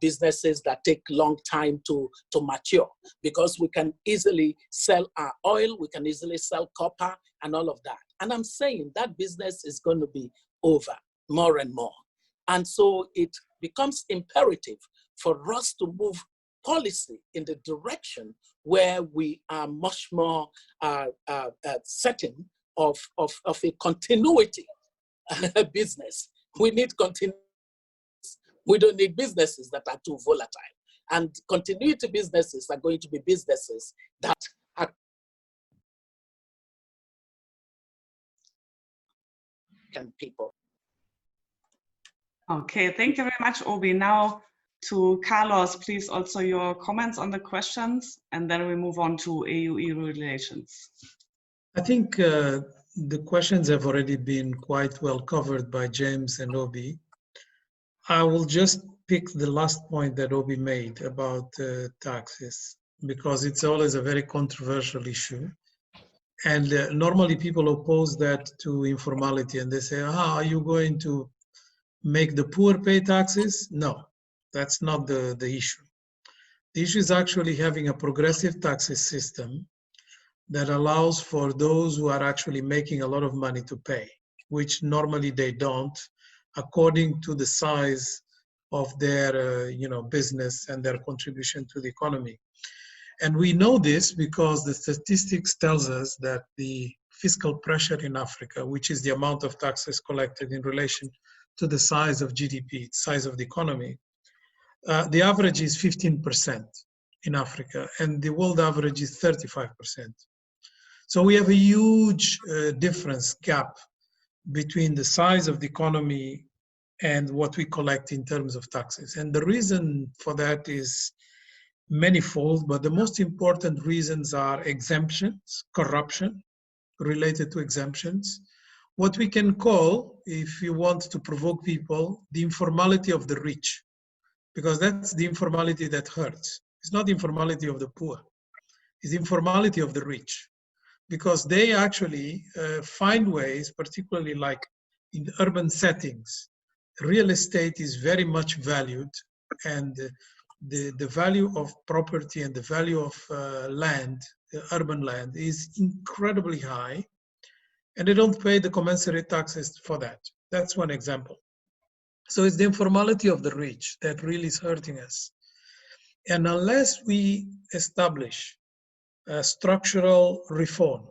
businesses that take long time to mature, because we can easily sell our oil, we can easily sell copper and all of that. And I'm saying that business is going to be over more and more. And so it becomes imperative for us to move policy in the direction where we are much more certain of a continuity business. We need continuity. We don't need businesses that are too volatile. And continuity businesses are going to be businesses that are people. Okay, thank you very much, Obi. Now to Carlos, please, also your comments on the questions, and then we move on to AUE relations. I think the questions have already been quite well covered by James and Obi. I will just pick the last point that Obi made about taxes, because it's always a very controversial issue. And normally people oppose that to informality, and they say, are you going to make the poor pay taxes? No, that's not the issue. The issue is actually having a progressive taxes system that allows for those who are actually making a lot of money to pay, which normally they don't, according to the size of their business and their contribution to the economy. And we know this because the statistics tells us that the fiscal pressure in Africa, which is the amount of taxes collected in relation to the size of GDP, size of the economy, The average is 15% in Africa, and the world average is 35%. So we have a huge gap between the size of the economy and what we collect in terms of taxes. And the reason for that is manifold, but the most important reasons are exemptions, corruption related to exemptions, what we can call, if you want to provoke people, the informality of the rich, because that's the informality that hurts. It's not the informality of the poor, it's the informality of the rich, because they actually find ways, particularly like in urban settings, real estate is very much valued, and the value of property and the value of land, urban land, is incredibly high, and they don't pay the commensurate taxes for that. That's one example. So it's the informality of the rich that really is hurting us. And unless we establish a structural reform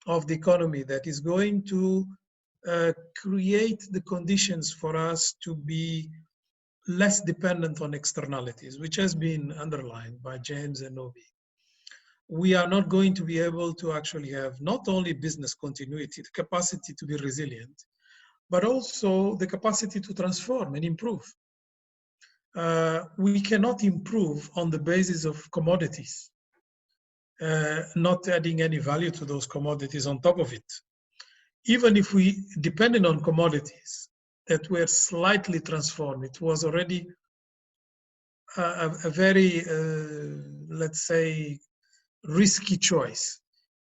of the economy that is going to create the conditions for us to be less dependent on externalities, which has been underlined by James and Obi, we are not going to be able to actually have not only business continuity, the capacity to be resilient, but also the capacity to transform and improve. We cannot improve on the basis of commodities, not adding any value to those commodities on top of it. Even if we depended on commodities that were slightly transformed, it was already a very, let's say, risky choice.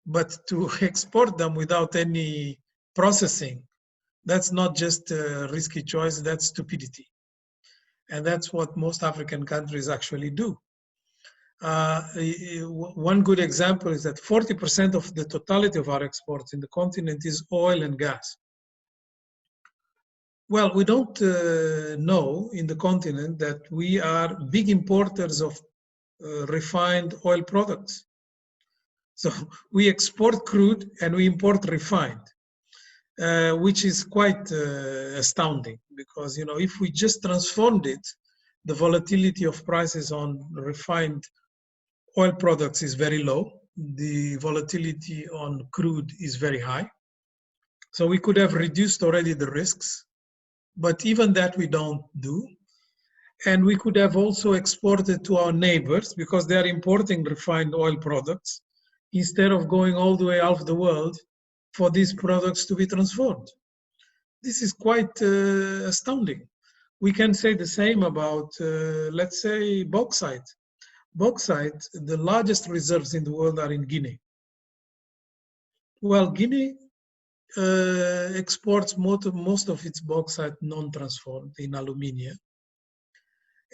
But to export them without any processing, that's not just a risky choice, that's stupidity. And that's what most African countries actually do. One good example is that 40% of the totality of our exports in the continent is oil and gas. Well, we don't know in the continent that we are big importers of refined oil products. So we export crude and we import refined, which is quite astounding, because if we just transformed it, the volatility of prices on refined oil products is very low. The volatility on crude is very high. So we could have reduced already the risks, but even that we don't do. And we could have also exported to our neighbors, because they are importing refined oil products, instead of going all the way out of the world for these products to be transformed. This is quite astounding. We can say the same about, let's say, bauxite. Bauxite, the largest reserves in the world are in Guinea. Well, Guinea exports most of its bauxite non-transformed in aluminium.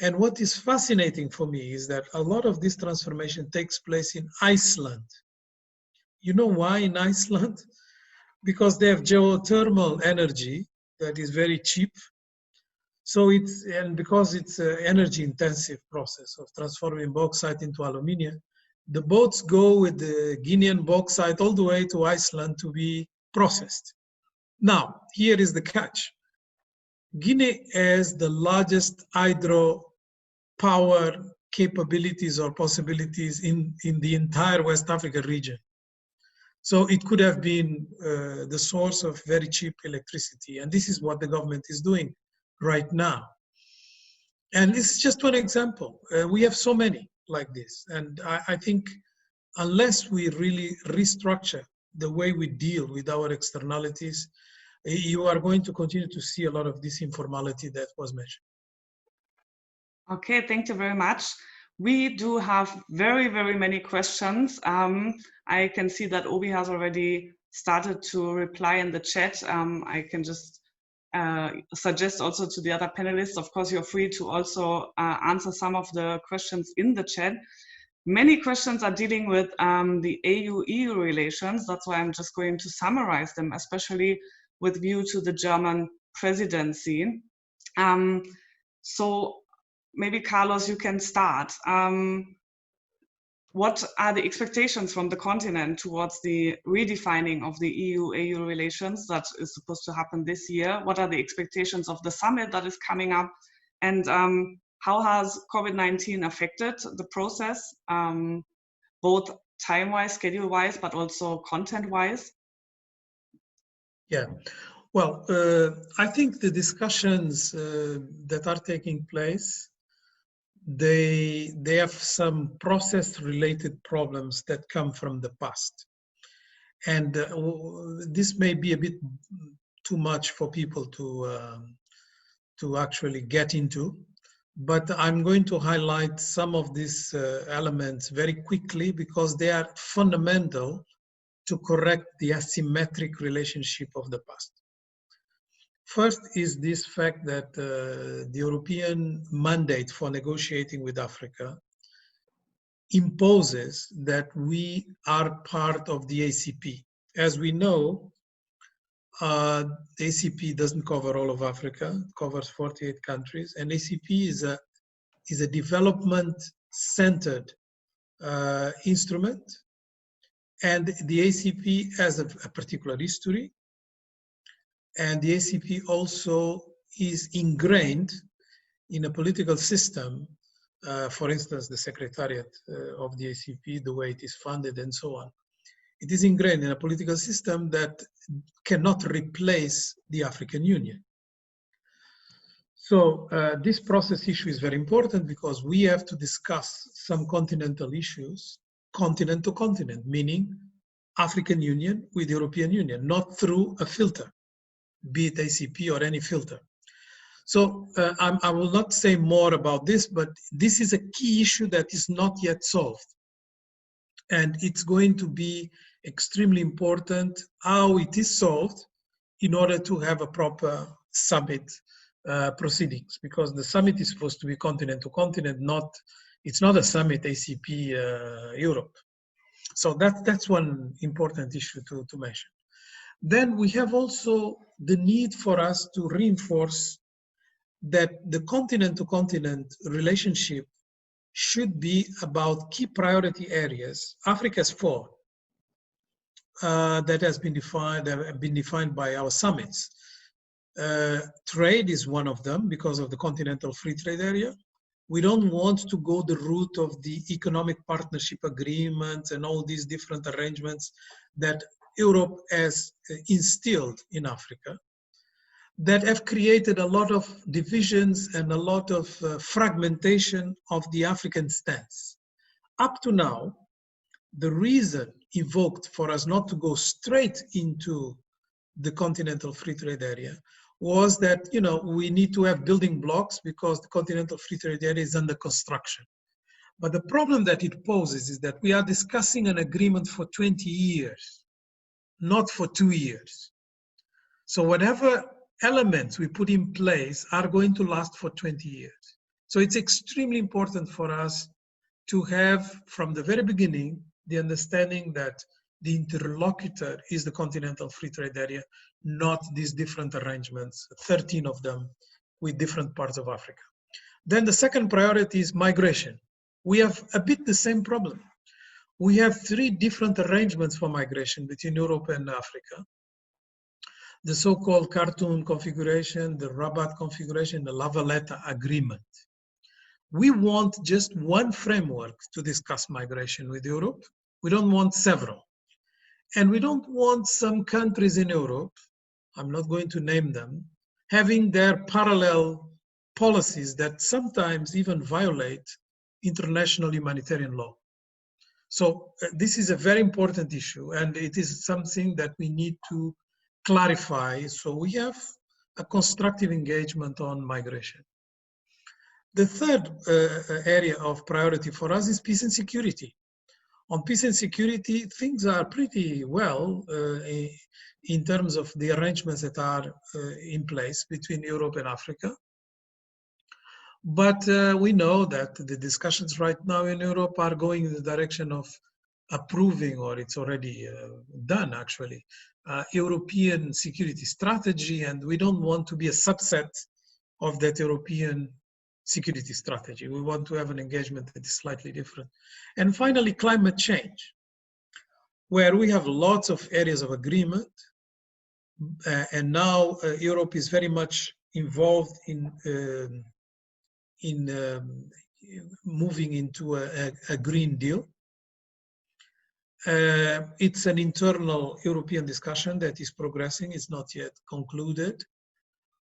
And what is fascinating for me is that a lot of this transformation takes place in Iceland. You know why in Iceland? Because they have geothermal energy that is very cheap. So because it's an energy intensive process of transforming bauxite into aluminium, the boats go with the Guinean bauxite all the way to Iceland to be processed. Now, here is the catch. Guinea has the largest hydro power capabilities or possibilities in the entire West Africa region. So it could have been the source of very cheap electricity. And this is what the government is doing right now. And this is just one example. We have so many like this. And I think unless we really restructure the way we deal with our externalities, you are going to continue to see a lot of this informality that was mentioned. Okay, thank you very much. We do have very, very many questions. I can see that Obi has already started to reply in the chat. I can just suggest also to the other panelists, of course, you're free to also answer some of the questions in the chat. Many questions are dealing with the AU-EU relations. That's why I'm just going to summarize them, especially with view to the German presidency. So maybe Carlos, you can start. What are the expectations from the continent towards the redefining of the EU-AU relations that is supposed to happen this year? What are the expectations of the summit that is coming up? And how has COVID-19 affected the process, both time-wise, schedule-wise, but also content-wise? Yeah, well, I think the discussions that are taking place, they have some process-related problems that come from the past. And this may be a bit too much for people to actually get into, but I'm going to highlight some of these elements very quickly because they are fundamental to correct the asymmetric relationship of the past. First is this fact that the European mandate for negotiating with Africa imposes that we are part of the ACP. As we know, the ACP doesn't cover all of Africa, it covers 48 countries, and ACP is a development-centered instrument, and the ACP has a particular history, and the ACP also is ingrained in a political system, for instance, the secretariat of the ACP, the way it is funded and so on. It is ingrained in a political system that cannot replace the African Union. So this process issue is very important because we have to discuss some continental issues, continent to continent, meaning African Union with European Union, not through a filter, be it ACP or any filter. So I will not say more about this, but this is a key issue that is not yet solved. And it's going to be extremely important how it is solved in order to have a proper summit proceedings, because the summit is supposed to be continent to continent, it's not a summit ACP Europe. So that's one important issue to mention. Then we have also the need for us to reinforce that the continent to continent relationship should be about key priority areas. Africa has 4 that have been defined by our summits. Trade is one of them because of the continental free trade area. We don't want to go the route of the economic partnership agreements and all these different arrangements that Europe has instilled in Africa, that have created a lot of divisions and a lot of fragmentation of the African stance. Up to now, the reason evoked for us not to go straight into the continental free trade area was that, you know, we need to have building blocks because the continental free trade area is under construction. But the problem that it poses is that we are discussing an agreement for 20 years, not for 2 years. So whatever elements we put in place are going to last for 20 years. So it's extremely important for us to have, from the very beginning, the understanding that the interlocutor is the continental free trade area, not these different arrangements, 13 of them with different parts of Africa. Then the second priority is migration. We have a bit the same problem. We have 3 different arrangements for migration between Europe and Africa. The so-called Khartoum configuration, the Rabat configuration, the La Valletta agreement. We want just one framework to discuss migration with Europe. We don't want several. And we don't want some countries in Europe, I'm not going to name them, having their parallel policies that sometimes even violate international humanitarian law. So this is a very important issue, and it is something that we need to clarify. So we have a constructive engagement on migration. The third area of priority for us is peace and security. On peace and security, things are pretty well in terms of the arrangements that are in place between Europe and Africa. But we know that the discussions right now in Europe are going in the direction of approving, or it's already done actually, European security strategy, and we don't want to be a subset of that European security strategy. We want to have an engagement that is slightly different. And finally, climate change, where we have lots of areas of agreement, and now Europe is very much involved in moving into a Green Deal. It's an internal European discussion that is progressing. It's not yet concluded.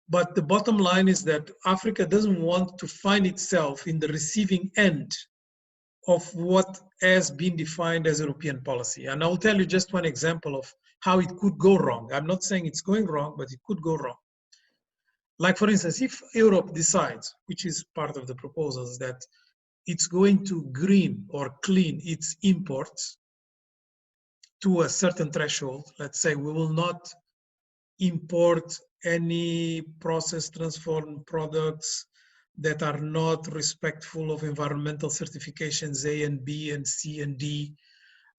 But the bottom line is that Africa doesn't want to find itself in the receiving end of what has been defined as European policy. And I'll tell you just one example of how it could go wrong. I'm not saying it's going wrong, but it could go wrong. Like, for instance, if Europe decides, which is part of the proposals, that it's going to green or clean its imports to a certain threshold, let's say we will not import any processed transformed products that are not respectful of environmental certifications A and B and C and D,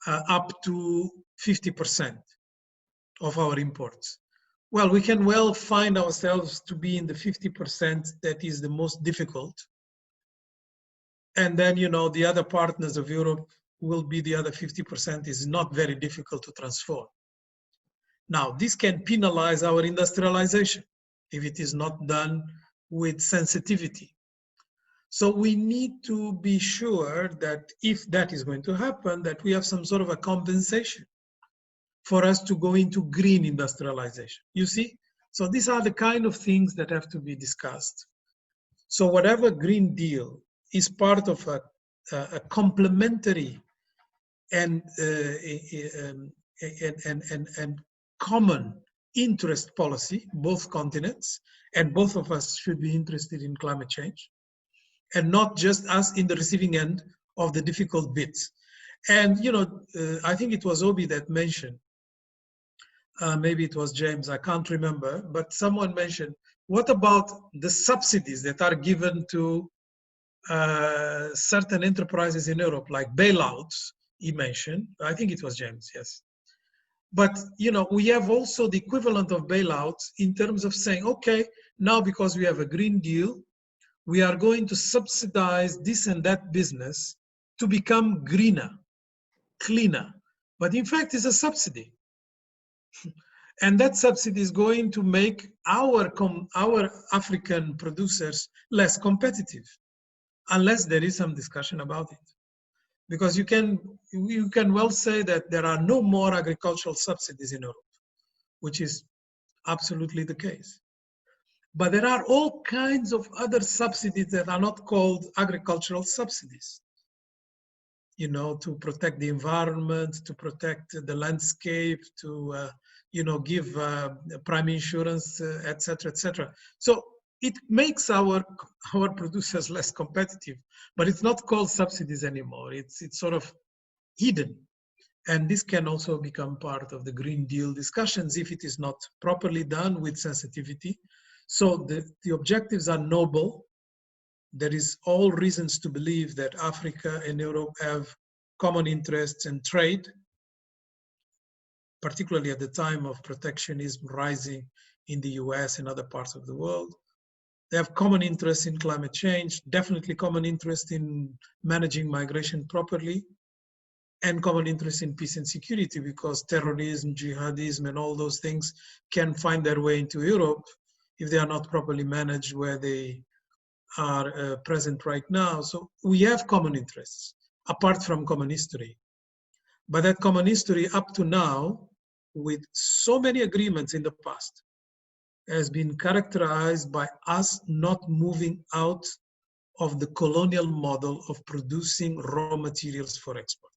up to 50% of our imports. Well, we can well find ourselves to be in the 50% that is the most difficult. And then, you know, the other partners of Europe will be the other 50% is not very difficult to transform. Now, this can penalize our industrialization if it is not done with sensitivity. So we need to be sure that if that is going to happen, that we have some sort of a compensation for us to go into green industrialization. You see? So these are the kind of things that have to be discussed. So whatever Green Deal is part of a complementary and common interest policy, both continents, and both of us should be interested in climate change, and not just us in the receiving end of the difficult bits. And, you know, I think it was Obi that mentioned, maybe it was James, I can't remember, but someone mentioned, what about the subsidies that are given to certain enterprises in Europe, like bailouts, he mentioned, I think it was James, yes. But, you know, we have also the equivalent of bailouts in terms of saying, okay, now because we have a Green Deal, we are going to subsidize this and that business to become greener, cleaner. But in fact, it's a subsidy. And that subsidy is going to make our African producers less competitive, unless there is some discussion about it. Because you can well say that there are no more agricultural subsidies in Europe, which is absolutely the case. But there are all kinds of other subsidies that are not called agricultural subsidies. You know, to protect the environment, to protect the landscape, to you know, give prime insurance, etc., etc. So it makes our producers less competitive, but it's not called subsidies anymore. It's sort of hidden. And this can also become part of the Green Deal discussions if it is not properly done with sensitivity. So the objectives are noble. There is all reasons to believe that Africa and Europe have common interests in trade, particularly at the time of protectionism rising in the US and other parts of the world. They have common interests in climate change, definitely common interest in managing migration properly, and common interest in peace and security, because terrorism, jihadism, and all those things can find their way into Europe if they are not properly managed where they are present right now. So we have common interests, apart from common history. But that common history up to now, with so many agreements in the past, has been characterized by us not moving out of the colonial model of producing raw materials for export.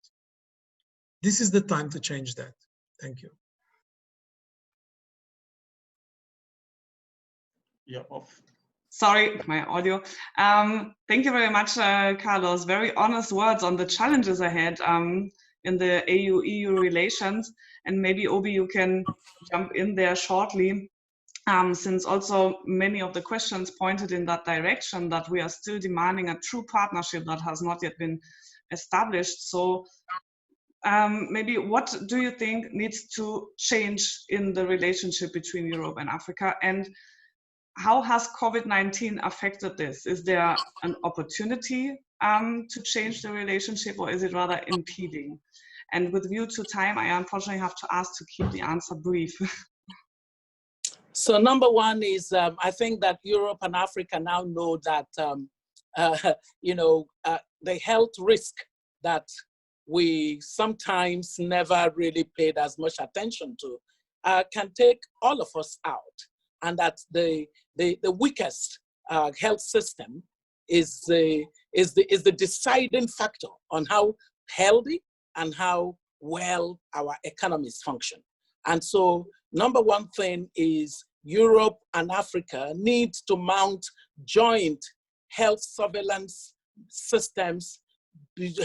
This is the time to change that. Thank you. Yeah, off. Sorry, my audio. Thank you very much, Carlos. Very honest words on the challenges ahead in the EU relations. And maybe, Obi, you can jump in there shortly, since also many of the questions pointed in that direction, that we are still demanding a true partnership that has not yet been established. So maybe what do you think needs to change in the relationship between Europe and Africa? And how has COVID-19 affected this? Is there an opportunity to change the relationship, or is it rather impeding? And with view to time, I unfortunately have to ask to keep the answer brief. So number one is, I think that Europe and Africa now know that the health risk that we sometimes never really paid as much attention to can take all of us out, and that the weakest health system is the deciding factor on how healthy and how well our economies function. And so, number one thing is Europe and Africa need to mount joint health surveillance systems,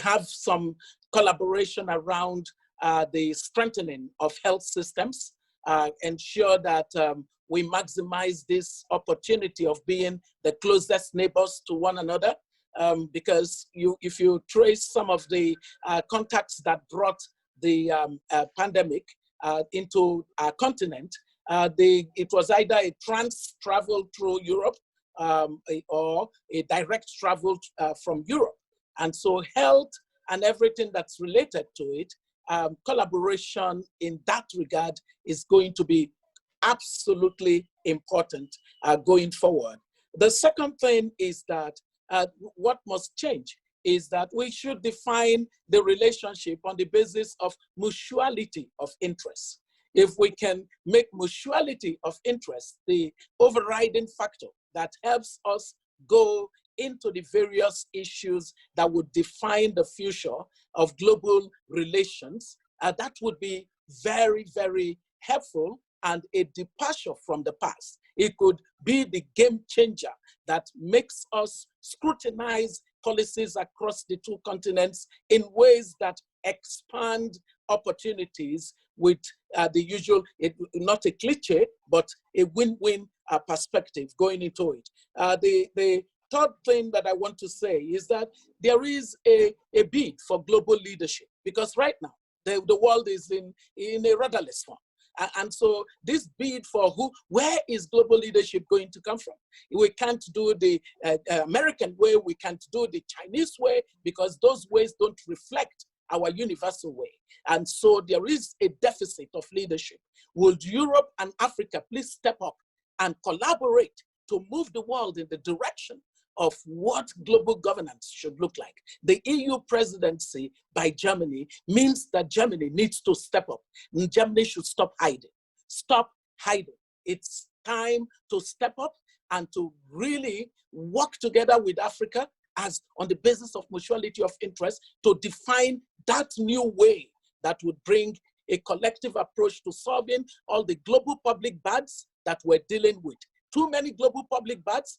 have some collaboration around the strengthening of health systems, ensure that we maximize this opportunity of being the closest neighbors to one another, because if you trace some of the contacts that brought the pandemic into our continent, it was either a trans travel through Europe or a direct travel from Europe. And so health and everything that's related to it, collaboration in that regard is going to be absolutely important going forward. The second thing is that what must change is that we should define the relationship on the basis of mutuality of interest. If we can make mutuality of interest the overriding factor that helps us go into the various issues that would define the future of global relations, that would be very, very helpful and a departure from the past. It could be the game changer that makes us scrutinize policies across the two continents in ways that expand opportunities with the usual, not a cliche, but a win-win perspective going into it. The third thing that I want to say is that there is a bid for global leadership, because right now the world is in a rudderless form. And so this bid for where is global leadership going to come from? We can't do the American way, we can't do the Chinese way, because those ways don't reflect our universal way. And so there is a deficit of leadership. Would Europe and Africa please step up and collaborate to move the world in the direction of what global governance should look like? The EU presidency by Germany means that Germany needs to step up. Germany should stop hiding. Stop hiding. It's time to step up and to really work together with Africa as on the basis of mutuality of interest to define that new way that would bring a collective approach to solving all the global public bads that we're dealing with. Too many global public bads,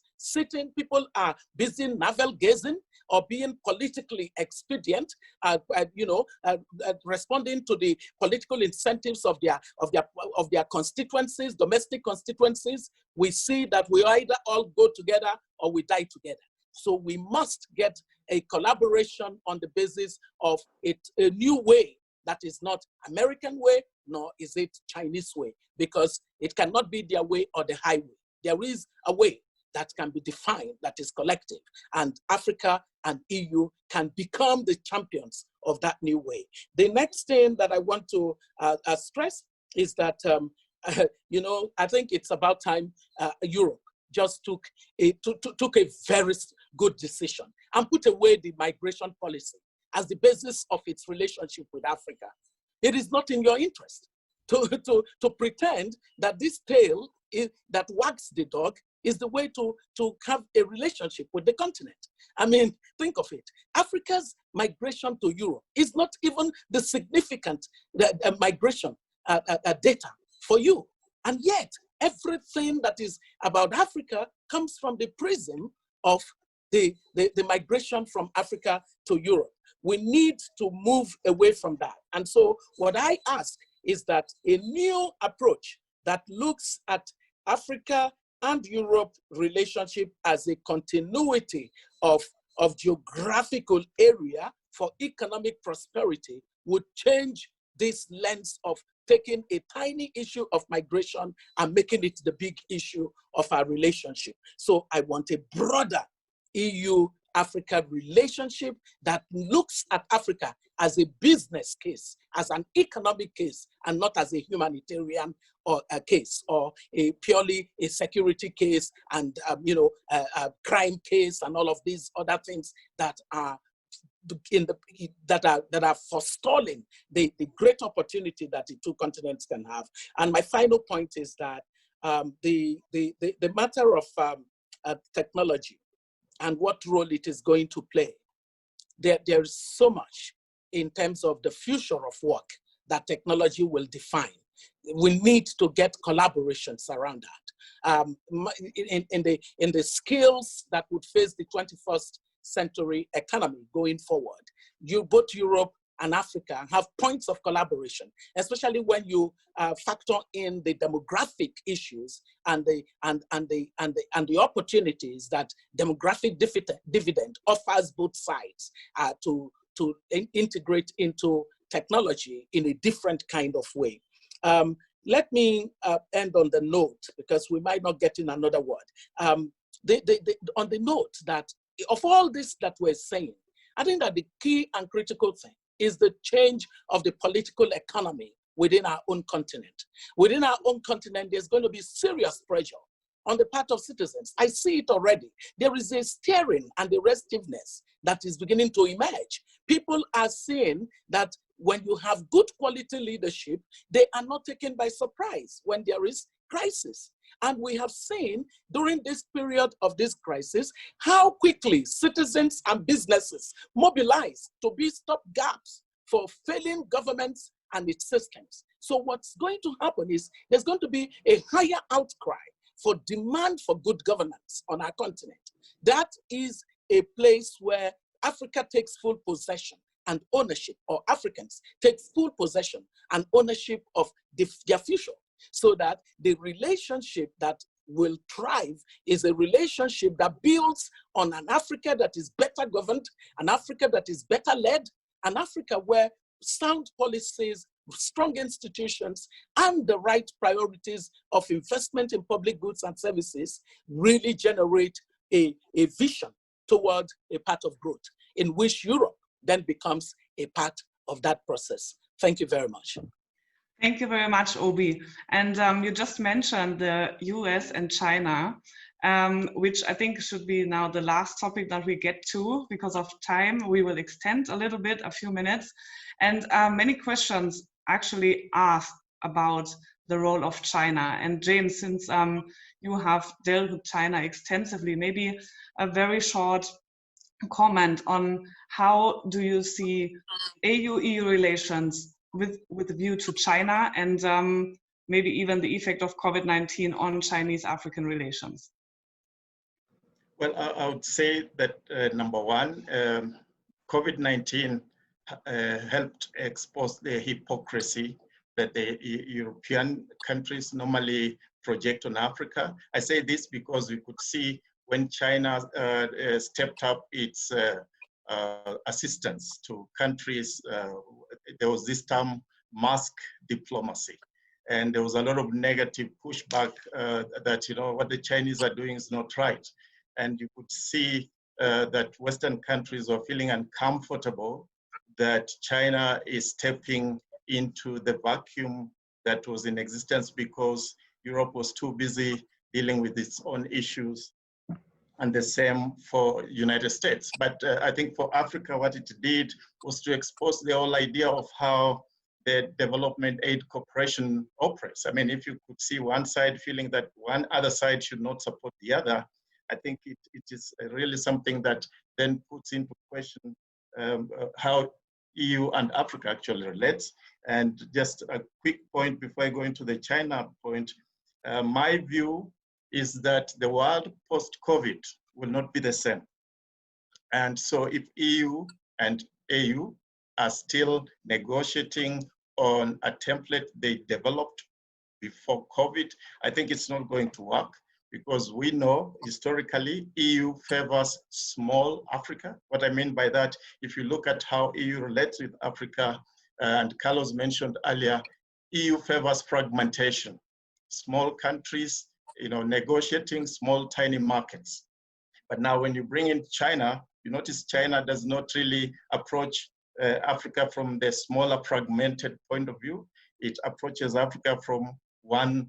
people are busy navel gazing or being politically expedient, responding to the political incentives of their constituencies, domestic constituencies. We see that we either all go together or we die together. So we must get a collaboration on the basis of a new way that is not American way, nor is it Chinese way, because it cannot be their way or the highway. There is a way that can be defined that is collective, and Africa and EU can become the champions of that new way. The next thing that I want to stress is that, I think it's about time Europe just took a very good decision and put away the migration policy as the basis of its relationship with Africa. It is not in your interest to pretend that this tail that wags the dog is the way to have a relationship with the continent. I mean, think of it. Africa's migration to Europe is not even the significant migration data for you. And yet, everything that is about Africa comes from the prism of the migration from Africa to Europe. We need to move away from that. And so what I ask is that a new approach that looks at Africa and Europe relationship as a continuity of geographical area for economic prosperity would change this lens of taking a tiny issue of migration and making it the big issue of our relationship. So I want a broader EU Africa relationship that looks at Africa as a business case, as an economic case, and not as a humanitarian or a case, or a purely a security case and a crime case and all of these other things that are that are forestalling the great opportunity that the two continents can have. And my final point is that the matter of technology and what role it is going to play. There is so much in terms of the future of work that technology will define. We need to get collaborations around that. In the skills that would face the 21st century economy going forward, both Europe and Africa have points of collaboration, especially when you factor in the demographic issues and the opportunities that demographic dividend offers both sides to integrate into technology in a different kind of way. Let me end on the note, because we might not get in another word. On the note that of all this that we're saying, I think that the key and critical thing is the change of the political economy within our own continent. Within our own continent, there's going to be serious pressure on the part of citizens. I see it already. There is a steering and a restiveness that is beginning to emerge. People are seeing that when you have good quality leadership, they are not taken by surprise when there is crisis. And we have seen during this period of this crisis, how quickly citizens and businesses mobilize to be stopgaps for failing governments and its systems. So what's going to happen is there's going to be a higher outcry for demand for good governance on our continent. That is a place where Africa takes full possession and ownership, or Africans take full possession and ownership of their future, so that the relationship that will thrive is a relationship that builds on an Africa that is better governed, an Africa that is better led, an Africa where sound policies, strong institutions, and the right priorities of investment in public goods and services really generate a vision toward a path of growth, in which Europe then becomes a part of that process. Thank you very much. Thank you very much, Obi. And you just mentioned the US and China, which I think should be now the last topic that we get to. Because of time, we will extend a little bit, a few minutes. And many questions actually asked about the role of China. And James, since you have dealt with China extensively, maybe a very short comment on how do you see AU-EU relations with a view to China, and maybe even the effect of COVID-19 on Chinese-African relations? Well, I would say that number one, COVID-19 helped expose the hypocrisy that the European countries normally project on Africa. I say this because we could see when China stepped up its assistance to countries, there was this term mask diplomacy. And there was a lot of negative pushback that, what the Chinese are doing is not right. And you could see that Western countries were feeling uncomfortable that China is stepping into the vacuum that was in existence because Europe was too busy dealing with its own issues, and the same for United States. But I think for Africa, what it did was to expose the whole idea of how the development aid cooperation operates. I mean, if you could see one side feeling that one other side should not support the other, I think it is really something that then puts into question how EU and Africa actually relates. And just a quick point before I go into the China point, my view is that the world post-COVID will not be the same. And so if EU and AU are still negotiating on a template they developed before COVID, I think it's not going to work, because we know historically EU favors small Africa. What I mean by that, if you look at how EU relates with Africa, and Carlos mentioned earlier, EU favors fragmentation. Small countries, negotiating small, tiny markets. But now when you bring in China, you notice China does not really approach Africa from the smaller fragmented point of view. It approaches Africa from one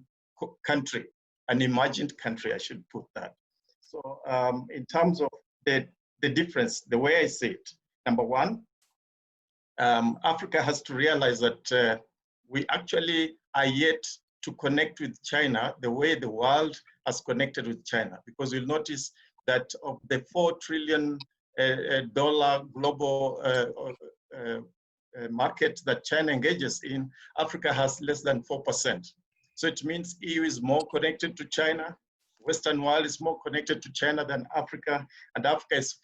country, an imagined country, I should put that. So in terms of the difference, the way I see it, number one, Africa has to realize that we actually are yet to connect with China the way the world has connected with China, because you'll notice that of the $4 trillion global market that China engages in, Africa has less than 4%. So it means EU is more connected to China, Western world is more connected to China than Africa, and Africa is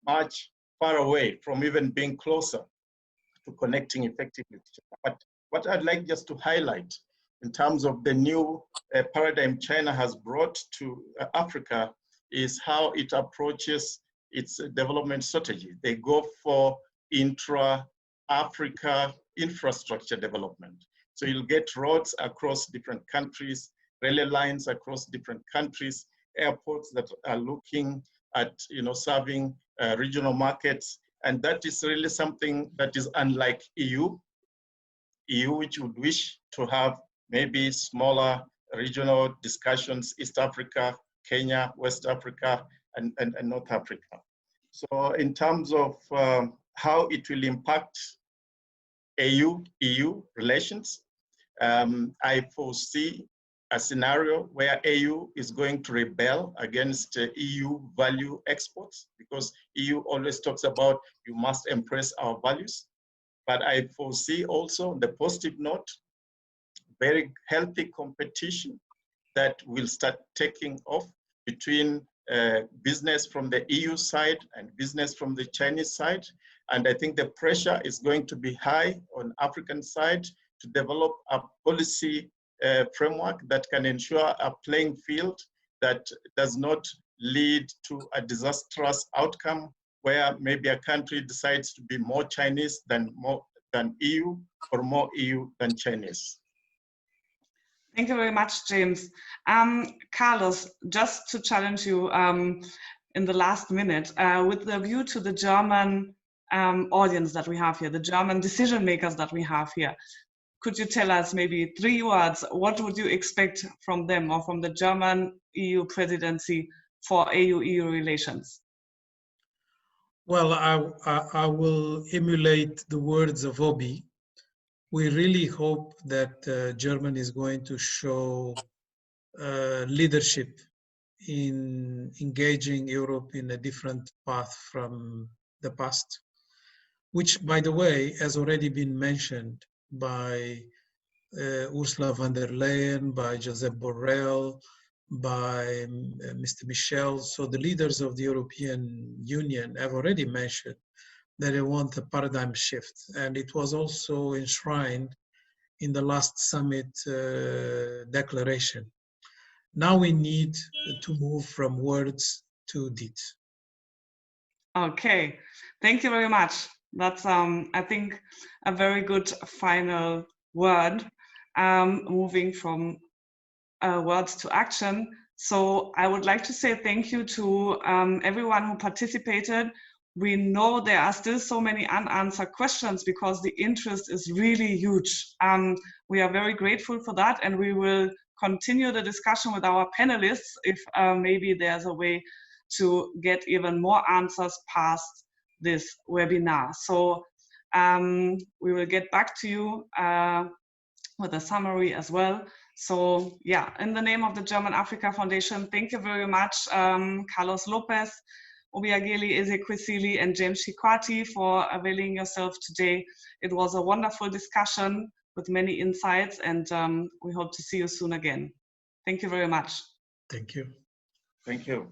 much far away from even being closer to connecting effectively to China. But what I'd like just to highlight in terms of the new paradigm China has brought to Africa is how it approaches its development strategy. They go for intra-Africa infrastructure development. So you'll get roads across different countries, railway lines across different countries, airports that are looking at serving regional markets. And that is really something that is unlike EU, which would wish to have maybe smaller regional discussions, East Africa, Kenya, West Africa, and North Africa. So in terms of how it will impact AU-EU relations, I foresee a scenario where AU is going to rebel against EU value exports, because EU always talks about you must embrace our values. But I foresee also, on the positive note, very healthy competition that will start taking off between business from the EU side and business from the Chinese side. And I think the pressure is going to be high on African side to develop a policy framework that can ensure a playing field that does not lead to a disastrous outcome where maybe a country decides to be more Chinese than EU, or more EU than Chinese. Thank you very much, James. Carlos, just to challenge you in the last minute, with the view to the German audience that we have here, the German decision makers that we have here, could you tell us maybe 3 words, what would you expect from them or from the German EU presidency for AU-EU relations? Well, I will emulate the words of Obi. We really hope that Germany is going to show leadership in engaging Europe in a different path from the past, which, by the way, has already been mentioned by Ursula von der Leyen, by Josep Borrell, by Mr. Michel. So the leaders of the European Union have already mentioned that they want a paradigm shift. And it was also enshrined in the last summit declaration. Now we need to move from words to deeds. Okay, thank you very much. That's, I think, a very good final word, moving from words to action. So I would like to say thank you to everyone who participated. We know there are still so many unanswered questions because the interest is really huge. We are very grateful for that, and we will continue the discussion with our panelists if maybe there's a way to get even more answers past this webinar. So we will get back to you with a summary as well. So yeah, in the name of the German Africa Foundation, thank you very much, Carlos Lopes, Obiageli Ezekwesili, and James Shikwati for availing yourself today. It was a wonderful discussion with many insights, and we hope to see you soon again. Thank you very much. Thank you. Thank you.